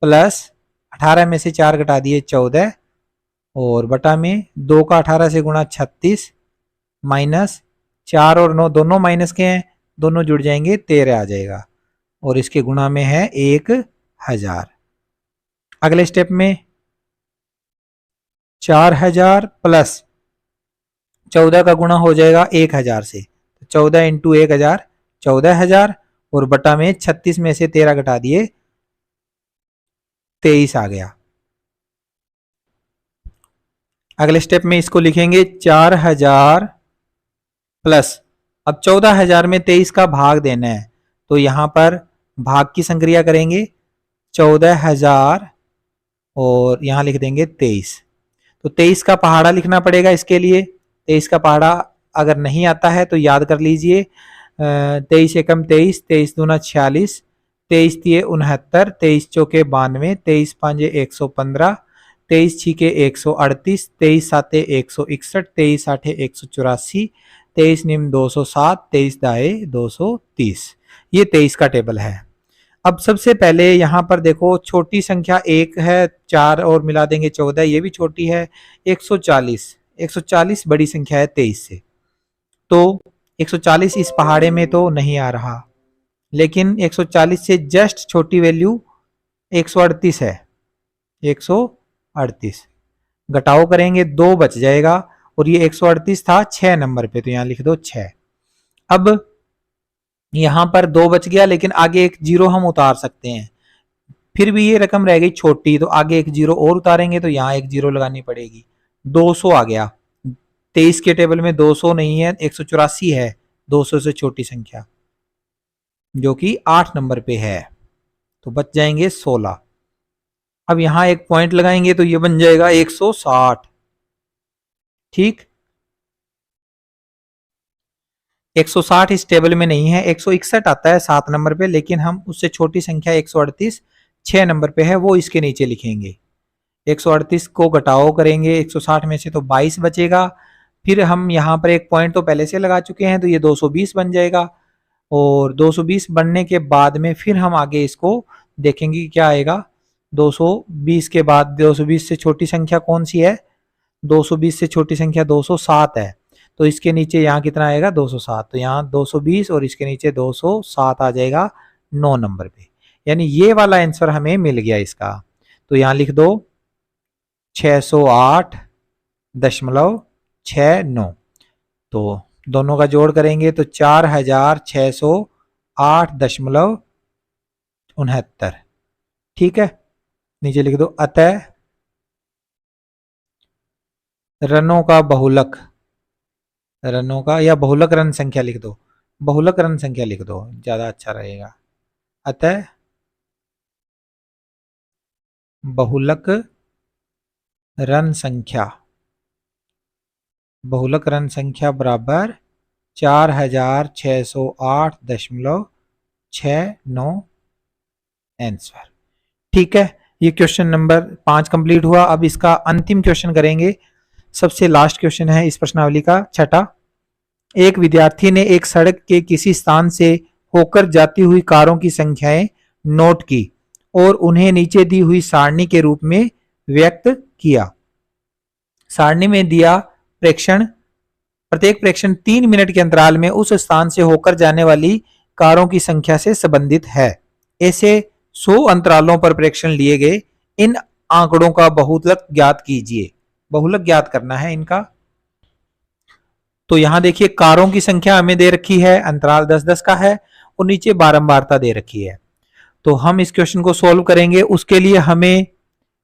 प्लस 18 में से 4 घटा दिए 14 और बटा में 2 का 18 से गुणा 36 माइनस 4 और 9 दोनों माइनस के हैं, दोनों जुड़ जाएंगे 13 आ जाएगा और इसके गुणा में है 1000। अगले स्टेप में 4000 प्लस 14 का गुणा हो जाएगा 1000 से, 14 इंटू 1000 14000 और बटा में 36 में से 13 घटा दिए 23 आ गया। अगले स्टेप में इसको लिखेंगे 4000 प्लस, अब 14000 में 23 का भाग देना है तो यहां पर भाग की संक्रिया करेंगे 14000 और यहां लिख देंगे 23। तो 23 का पहाड़ा लिखना पड़ेगा इसके लिए। 23 का पहाड़ा अगर नहीं आता है तो याद कर लीजिए, 23 एकम 23, 23 दूना 46, 23 तिये 69, 23 चौके 92, 23 पांजे 115, 23 छीके 138, 23 साते 161, 23 आठे 184, 23 निम 207, 23 दाए 230। ये 23 का टेबल है। अब सबसे पहले यहाँ पर देखो छोटी संख्या 1 है, 4 और मिला देंगे 14, ये भी छोटी है। 140 बड़ी संख्या है 23 से, तो 140 इस पहाड़े में तो नहीं आ रहा, लेकिन 140 से जस्ट छोटी वैल्यू 138 है। 138 घटाओ करेंगे 2 बच जाएगा और ये 138 था 6 नंबर पे, तो यहां लिख दो 6। अब यहां पर 2 बच गया लेकिन आगे एक जीरो हम उतार सकते हैं, फिर भी ये रकम रह गई छोटी, तो आगे एक जीरो और उतारेंगे तो यहां एक जीरो लगानी पड़ेगी। 200 आ गया। 23 के टेबल में 200 नहीं है, 184 है 200 से छोटी संख्या, जो कि 8 नंबर पे है, तो बच जाएंगे 16। अब यहां एक पॉइंट लगाएंगे तो ये बन जाएगा 160। ठीक, 160 इस टेबल में नहीं है, 161 आता है 7 नंबर पे, लेकिन हम उससे छोटी संख्या 138 6 नंबर पे है, वो इसके नीचे लिखेंगे। 138 को घटाओ करेंगे 160 में से तो 22 बचेगा। फिर हम यहाँ पर एक पॉइंट तो पहले से लगा चुके हैं, तो ये 220 बन जाएगा और 220 बनने के बाद में फिर हम आगे इसको देखेंगे कि क्या आएगा। 220 के बाद 220 से छोटी संख्या कौन सी है, 220 से छोटी संख्या 207 है, तो इसके नीचे यहाँ कितना आएगा 207, तो यहाँ 220 और इसके नीचे 207 आ जाएगा 9 नंबर पे, यानी ये वाला आंसर हमें मिल गया इसका। तो यहाँ लिख दो 608.69, तो दोनों का जोड़ करेंगे तो 4608.69। ठीक है, नीचे लिख दो अतः रनों का बहुलक, रनों का या बहुलक रन संख्या लिख दो, बहुलक रन संख्या लिख दो ज्यादा अच्छा रहेगा। अतः बहुलक रन संख्या, बहुलक रन संख्या बराबर 4608.69 आंसर। ठीक है, ये क्वेश्चन नंबर 5 कंप्लीट हुआ। अब इसका अंतिम क्वेश्चन करेंगे, सबसे लास्ट क्वेश्चन है इस प्रश्नावली का, छठा। एक विद्यार्थी ने एक सड़क के किसी स्थान से होकर जाती हुई कारों की संख्याएं नोट की और उन्हें नीचे दी हुई सारणी के रूप में व्यक्त किया। सारणी में दिया प्रेक्षण, प्रत्येक प्रेक्षण 3 मिनट के अंतराल में उस स्थान से होकर जाने वाली कारों की संख्या से संबंधित है। ऐसे 100 अंतरालों पर प्रेक्षण लिए गए। इन आंकड़ों का बहुलक ज्ञात कीजिए। बहुलक ज्ञात करना है इनका। तो यहां देखिए कारों की संख्या हमें दे रखी है, अंतराल 10-10 का है और नीचे बारंबारता दे रखी है। तो हम इस क्वेश्चन को सोल्व करेंगे। उसके लिए हमें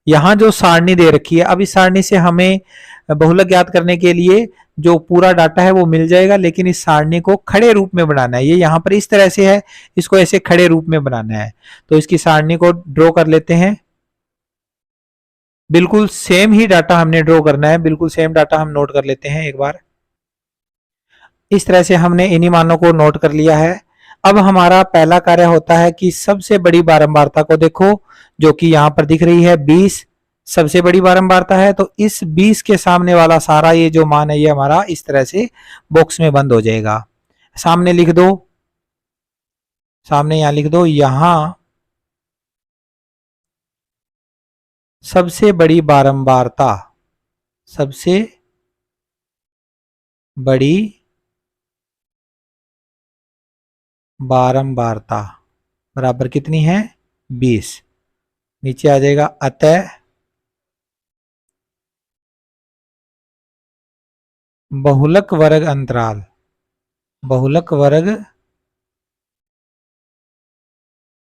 यहां जो सारणी दे रखी है, अब इस सारणी से हमें बहुलक ज्ञात करने के लिए जो पूरा डाटा है वो मिल जाएगा, लेकिन इस सारणी को खड़े रूप में बनाना है। ये यहां पर इस तरह से है, इसको ऐसे खड़े रूप में बनाना है। तो इसकी सारणी को ड्रॉ कर लेते हैं। बिल्कुल सेम ही डाटा हमने ड्रॉ करना है, बिल्कुल सेम डाटा हम नोट कर लेते हैं एक बार। इस तरह से हमने इन्हीं मानों को नोट कर लिया है। अब हमारा पहला कार्य होता है कि सबसे बड़ी बारंबारता को देखो, जो कि यहां पर दिख रही है 20 सबसे बड़ी बारंबारता है। तो इस 20 के सामने वाला सारा ये जो मान है ये हमारा इस तरह से बॉक्स में बंद हो जाएगा। सामने लिख दो, सामने यहां लिख दो, यहां सबसे बड़ी बारंबारता, सबसे बड़ी बारंबारता बराबर कितनी है 20। नीचे आ जाएगा अतः बहुलक वर्ग अंतराल, बहुलक वर्ग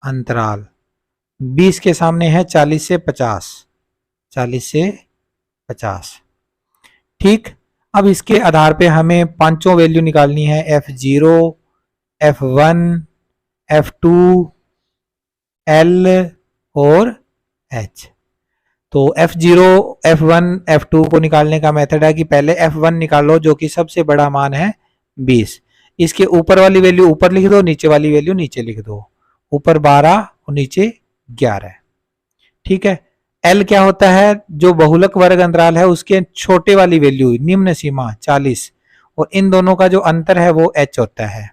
अंतराल 20 के सामने है 40 से 50, 40 से 50। ठीक, अब इसके आधार पे हमें पांचों वैल्यू निकालनी है, F0, F1, F2, L और H। तो F0, F1, F2 को निकालने का मेथड है कि पहले F1 निकालो जो कि सबसे बड़ा मान है 20। इसके ऊपर वाली वैल्यू ऊपर लिख दो, नीचे वाली वैल्यू नीचे लिख दो। ऊपर 12 और नीचे 11। ठीक है। L क्या होता है, जो बहुलक वर्ग अंतराल है उसके छोटे वाली वैल्यू निम्न सीमा 40 और इन दोनों का जो अंतर है वो H होता है।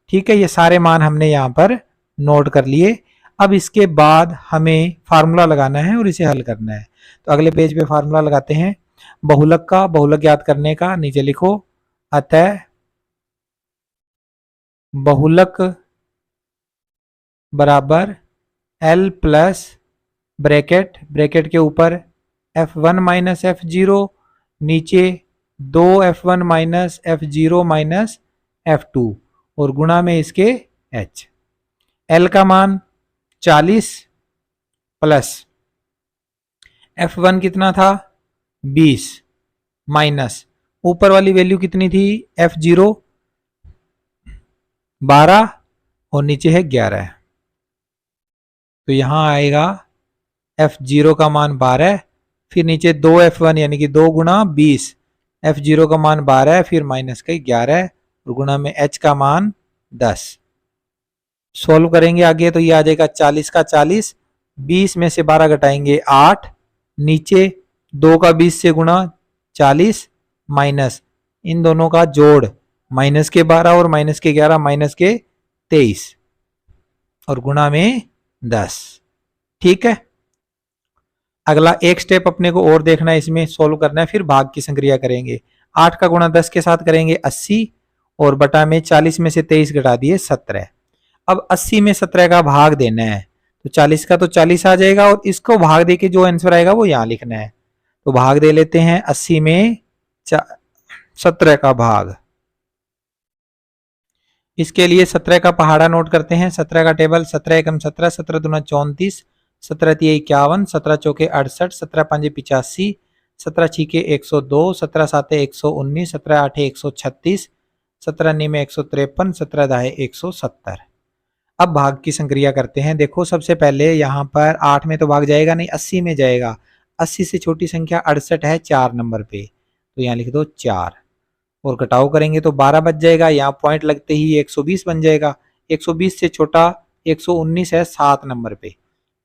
ठीक है, ये सारे मान हमने यहाँ पर नोट कर लिए। अब इसके बाद हमें फार्मूला लगाना है और इसे हल करना है। तो अगले पेज पे फार्मूला लगाते हैं बहुलक का, बहुलक ज्ञात करने का। नीचे लिखो अतः बहुलक बराबर L प्लस ब्रैकेट, ब्रैकेट के ऊपर F1 माइनस F0, नीचे 2F1 minus F0 minus F2 और गुणा में इसके H। L का मान 40 प्लस F1 कितना था 20 माइनस ऊपर वाली वैल्यू कितनी थी F0 12 और नीचे है 11। तो यहां आएगा F0 का मान 12, फिर नीचे 2F1 यानी कि 2 गुणा 20, F0 का मान 12 फिर माइनस का 11 और गुणा में H का मान 10। सोल्व करेंगे आगे तो ये आ जाएगा 40 का 40, 20 में से 12 घटाएंगे 8, नीचे 2 का 20 से गुणा 40 माइनस इन दोनों का जोड़ माइनस के 12 और माइनस के 11 माइनस के 23 और गुणा में 10। ठीक है, अगला एक स्टेप अपने को और देखना है, इसमें सोल्व करना है, फिर भाग की संक्रिया करेंगे। 8 का गुणा 10 के साथ करेंगे 80 और बटा में 40 में से 23 घटा दिए 17। अब 80 में 17 का भाग देना है तो 40 का तो 40 आ जाएगा और इसको भाग दे के जो आंसर आएगा वो यहां लिखना है। तो भाग दे लेते हैं 80 में 17 का भाग। इसके लिए 17 का पहाड़ा नोट करते हैं। 17 का टेबल 17 एकम 17, 17 दूना 34, 17 तिये 51, 17 चौके 68, 17 पंजे 85, 17 छीके 102, 17 साते 119, 17 आठे 136, 17 नीमे 153, 17 दाहे 170। अब भाग की संक्रिया करते हैं। देखो सबसे पहले यहाँ पर 8 में तो भाग जाएगा नहीं, 80 में जाएगा। 80 से छोटी संख्या 68 है 4 नंबर पे, तो यहाँ लिख दो 4 और घटाव करेंगे तो 12 बच जाएगा। यहाँ पॉइंट लगते ही 120 बन जाएगा। 120 से छोटा 119 है 7 नंबर पे,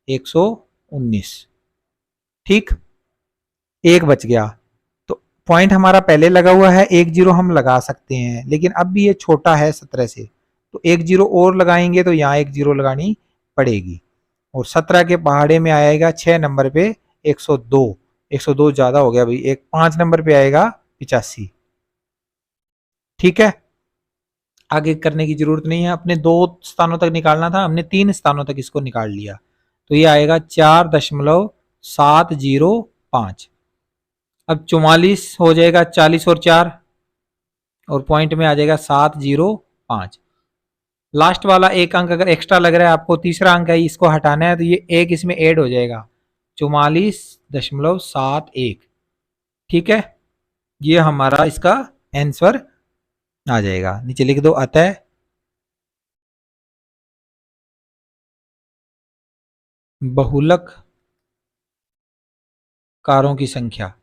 119। ठीक, एक बच गया। तो पॉइंट हमारा पहले लगा हुआ है, 10 हम लगा सकते हैं, लेकिन अब भी ये छोटा है 17 से, तो एक जीरो और लगाएंगे तो यहाँ एक जीरो लगानी पड़ेगी। और 17 के पहाड़े में आएगा 6 नंबर पे 102। 102 ज्यादा हो गया भाई, एक 5 नंबर पे आएगा 85। ठीक है, आगे करने की जरूरत नहीं है, अपने 2 स्थानों तक निकालना था, हमने 3 स्थानों तक इसको निकाल लिया। तो ये आएगा 4.705। अब 44 हो जाएगा 40 और 4, और पॉइंट में आ जाएगा 705। लास्ट वाला एक अंक अगर एक्स्ट्रा लग रहा है आपको, तीसरा अंक है, इसको हटाना है, तो ये एक इसमें ऐड हो जाएगा 44.71। ठीक है, ये हमारा इसका आंसर आ जाएगा। नीचे लिख दो अतः बहुलक कारों की संख्या,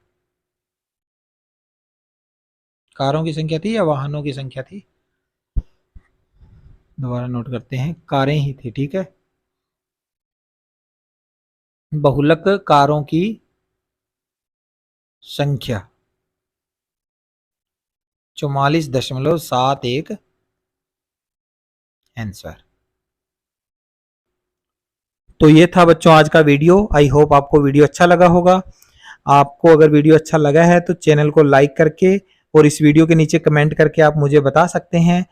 कारों की संख्या थी या वाहनों की संख्या थी, दोबारा नोट करते हैं, कारें ही थी। ठीक है, बहुलक कारों की संख्या 44.71 आंसर। तो ये था बच्चों आज का वीडियो। आई होप आपको वीडियो अच्छा लगा होगा। आपको अगर वीडियो अच्छा लगा है तो चैनल को लाइक करके और इस वीडियो के नीचे कमेंट करके आप मुझे बता सकते हैं